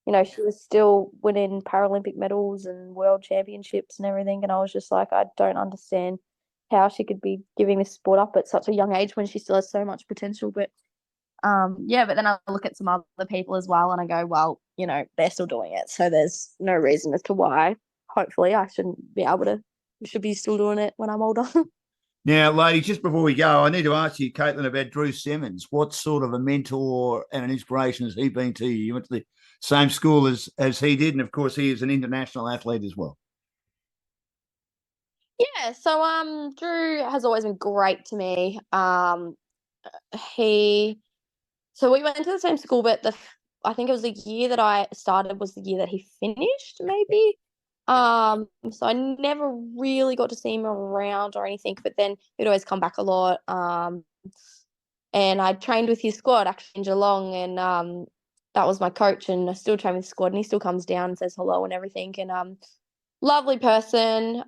you know, she was still winning Paralympic medals and world championships and everything, and I was just like, I don't understand how she could be giving this sport up at such a young age when she still has so much potential. But Yeah, but then I look at some other people as well and I go, well, you know, they're still doing it. So there's no reason as to why. Hopefully I should be still doing it when I'm older. Now, ladies, just before we go, I need to ask you, Caitlin, about Drew Simmons. What sort of a mentor and an inspiration has he been to you? You went to the same school as he did, and of course, he is an international athlete as well. Yeah, so Drew has always been great to me. He So we went to the same school, but I think it was the year that I started was the year that he finished, maybe. So I never really got to see him around or anything, but then he'd always come back a lot. And I trained with his squad actually in Geelong, and that was my coach, and I still train with the squad, and he still comes down and says hello and everything. And lovely person.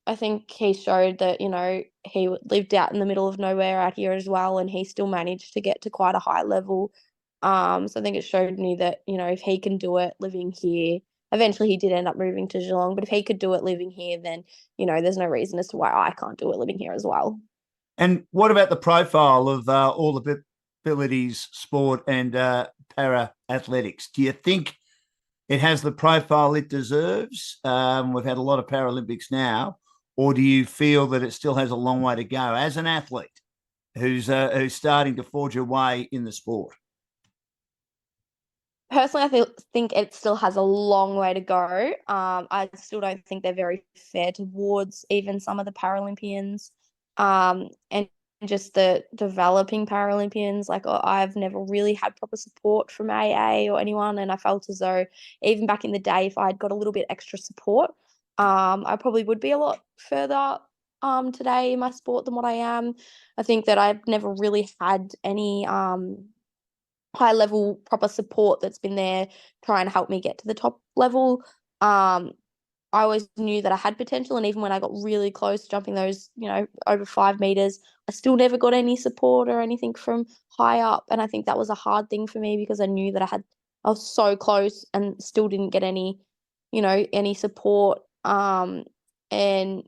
I think he showed that, you know, he lived out in the middle of nowhere out here as well, and he still managed to get to quite a high level. So I think it showed me that, you know, if he can do it living here, eventually he did end up moving to Geelong, but if he could do it living here, then, you know, there's no reason as to why I can't do it living here as well. And what about the profile of all the abilities, sport, and para athletics? Do you think it has the profile it deserves? We've had a lot of Paralympics now, or do you feel that it still has a long way to go as an athlete who's starting to forge her way in the sport? Personally, I think it still has a long way to go. I still don't think they're very fair towards even some of the Paralympians, and just the developing Paralympians. Like, I've never really had proper support from AA or anyone, and I felt as though even back in the day, if I'd got a little bit extra support, I probably would be a lot further today in my sport than what I am. I think that I've never really had any high level proper support that's been there trying to help me get to the top level. I always knew that I had potential, and even when I got really close jumping those, you know, over 5 meters, I still never got any support or anything from high up. And I think that was a hard thing for me because I knew that I was so close and still didn't get any, you know, any support. And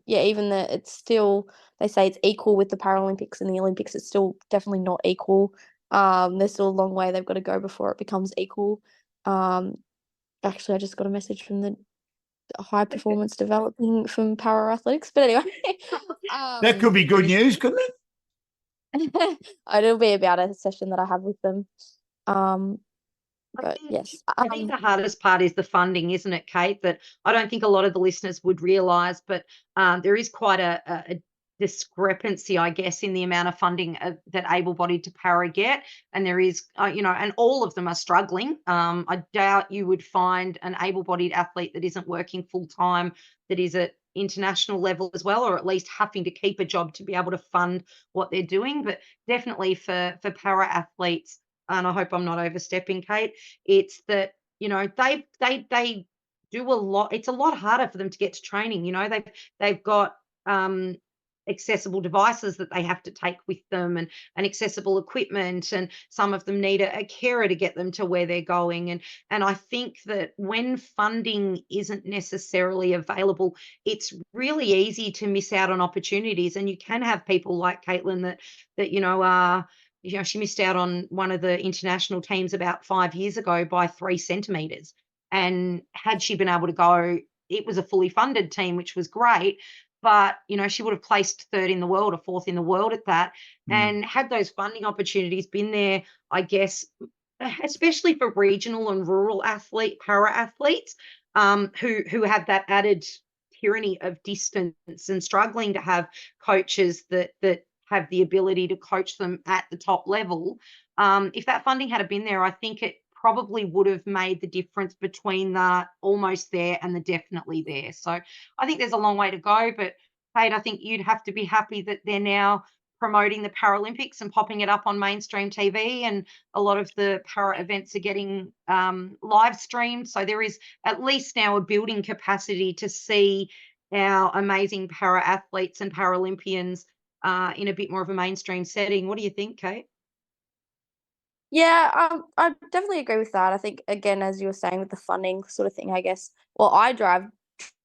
yeah, even that it's still, they say it's equal with the Paralympics and the Olympics, it's still definitely not equal. There's still a long way they've got to go before it becomes equal. Actually, I just got a message from the high performance developing from para athletics, but anyway, That could be good news, couldn't it? it'll be about a session that I have with them. But yes, I think the hardest part is the funding, isn't it, Kate? That I don't think a lot of the listeners would realise, but there is quite a discrepancy, I guess, in the amount of funding that able-bodied to para get, and there is, you know, and all of them are struggling. I doubt you would find an able-bodied athlete that isn't working full-time, that is at international level as well, or at least having to keep a job to be able to fund what they're doing. But definitely for para athletes, and I hope I'm not overstepping, Kate, it's that, you know, they do a lot. It's a lot harder for them to get to training. You know, they've got accessible devices that they have to take with them, and accessible equipment, and some of them need a carer to get them to where they're going. And I think that when funding isn't necessarily available, it's really easy to miss out on opportunities. And you can have people like Caitlin that you know, she missed out on one of the international teams about 5 years ago by 3 centimeters. And had she been able to go, it was a fully funded team, which was great. But, you know, she would have placed third in the world or fourth in the world at that. And had those funding opportunities been there, I guess, especially for regional and rural para athletes, who have that added tyranny of distance and struggling to have coaches that have the ability to coach them at the top level. If that funding had been there, I think it probably would have made the difference between the almost there and the definitely there. So I think there's a long way to go, but Kate, I think you'd have to be happy that they're now promoting the Paralympics and popping it up on mainstream TV, and a lot of the para events are getting live streamed. So there is at least now a building capacity to see our amazing para athletes and Paralympians in a bit more of a mainstream setting. What do you think, Kate? yeah, I definitely agree with that. I think, again, as you were saying with the funding sort of thing, I guess, well, I drive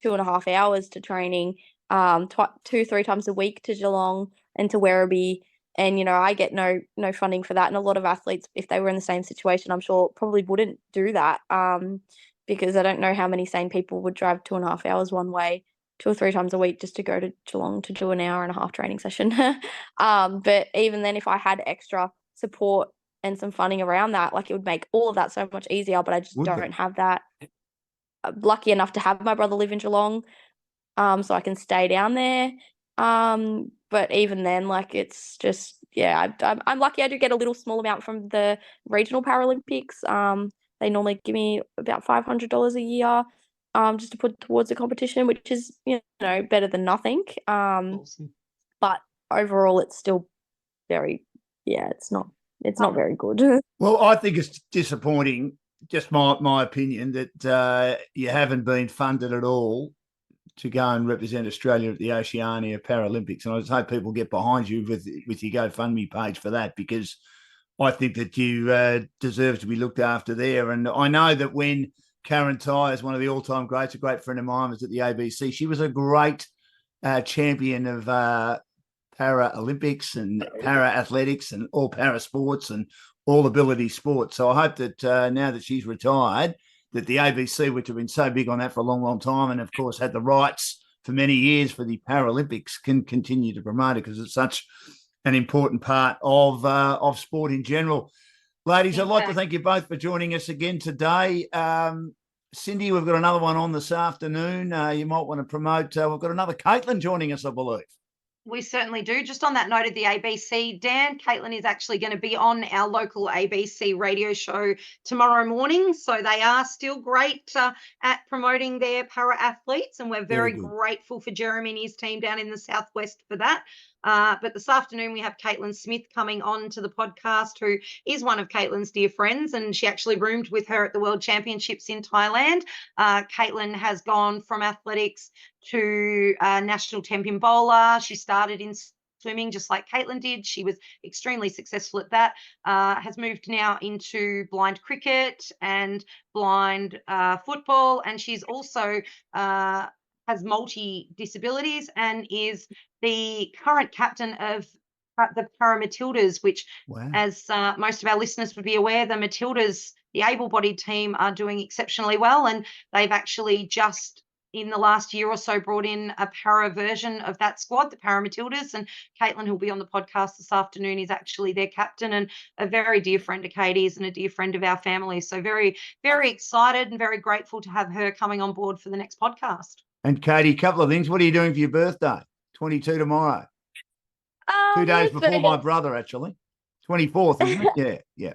2.5 hours to training, 2-3 times a week to Geelong and to Werribee, And, I get no funding for that. And a lot of athletes, if they were in the same situation, I'm sure probably wouldn't do that, because I don't know how many sane people would drive 2.5 hours one way 2 or 3 times a week just to go to Geelong to do an hour and a half training session. But even then, if I had extra support and some funding around that, like, it would make all of that so much easier, but I just don't have that. I'm lucky enough to have my brother live in Geelong, so I can stay down there. But even then, like, it's just, I'm lucky I do get a little small amount from the regional Paralympics. They normally give me about $500 a year, just to put towards the competition, which is, better than nothing. Awesome. But overall, it's still it's not very good. Well, I think it's disappointing, just my opinion, that you haven't been funded at all to go and represent Australia at the Oceania Paralympics. And I just hope people get behind you with your GoFundMe page for that, because I think that you deserve to be looked after there. And I know that when Karen Tyers, one of the all-time greats, a great friend of mine, was at the ABC, she was a great champion of Paralympics and para-athletics and all para-sports and all ability sports. So I hope that now that she's retired, that the ABC, which have been so big on that for a long, long time, and of course had the rights for many years for the Paralympics, can continue to promote it, because it's such an important part of sport in general. Ladies, I'd like to thank you both for joining us again today. Cindy, we've got another one on this afternoon. You might want to promote. We've got another Caytlyn joining us, I believe. We certainly do. Just on that note of the ABC, Dan, Caytlyn is actually going to be on our local ABC radio show tomorrow morning. So they are still great at promoting their para-athletes, and we're very grateful for Jeremy and his team down in the Southwest for that. But this afternoon we have Caitlin Smith coming on to the podcast, who is one of Caitlyn's dear friends, and she actually roomed with her at the World Championships in Thailand. Caitlyn has gone from athletics to national tempion bowler. She started in swimming just like Caitlyn did. She was extremely successful at that. Has moved now into blind cricket and blind football, and she's also has multi-disabilities and is the current captain of the Para Matildas, which, as most of our listeners would be aware, the Matildas, the able-bodied team, are doing exceptionally well, and they've actually just in the last year or so brought in a para version of that squad, the Para Matildas, and Caitlyn, who'll be on the podcast this afternoon, is actually their captain and a very dear friend of Katie's and a dear friend of our family. So very, very excited and very grateful to have her coming on board for the next podcast. And Katie, a couple of things. What are you doing for your birthday? 22 tomorrow. 2 days before my brother, actually. 24th, isn't it? Yeah.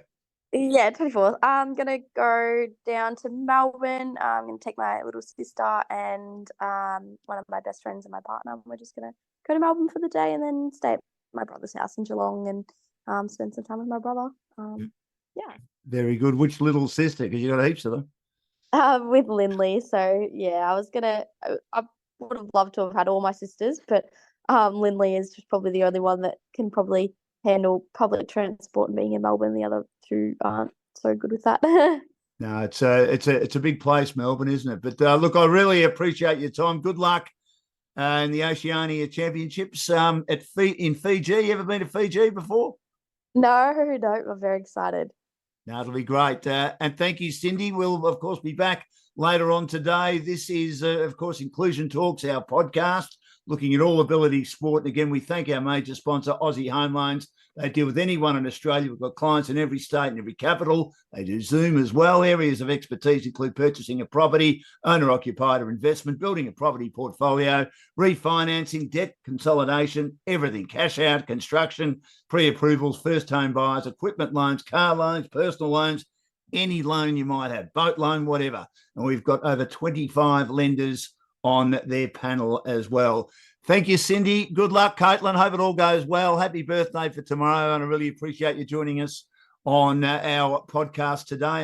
Yeah, 24th. I'm going to go down to Melbourne. I'm going to take my little sister and one of my best friends and my partner. We're just going to go to Melbourne for the day and then stay at my brother's house in Geelong and spend some time with my brother. Yeah. Very good. Which little sister? Because you got heaps of them. With Lindley. So, yeah, I would have loved to have had all my sisters, but Lindley is just probably the only one that can probably handle public transport, and being in Melbourne, the other two aren't so good with that. No, it's a big place, Melbourne, isn't it? But look, I really appreciate your time. Good luck in the Oceania Championships in Fiji. You ever been to Fiji before? No. I'm very excited. No, it'll be great. And thank you, Cindy. We'll, of course, be back later on today. This is, of course, Inclusion Talks, our podcast, looking at all ability sport. And again, we thank our major sponsor, Aussie Home Loans. They deal with anyone in Australia. We've got clients in every state and every capital. They do Zoom as well. Areas of expertise include purchasing a property, owner-occupied or investment, building a property portfolio, refinancing, debt consolidation, everything, cash out, construction, pre-approvals, first home buyers, equipment loans, car loans, personal loans, any loan you might have, boat loan, whatever. And we've got over 25 lenders on their panel as well. Thank you, Cindy. Good luck, Caitlyn. Hope it all goes well. Happy birthday for tomorrow, and I really appreciate you joining us on our podcast today.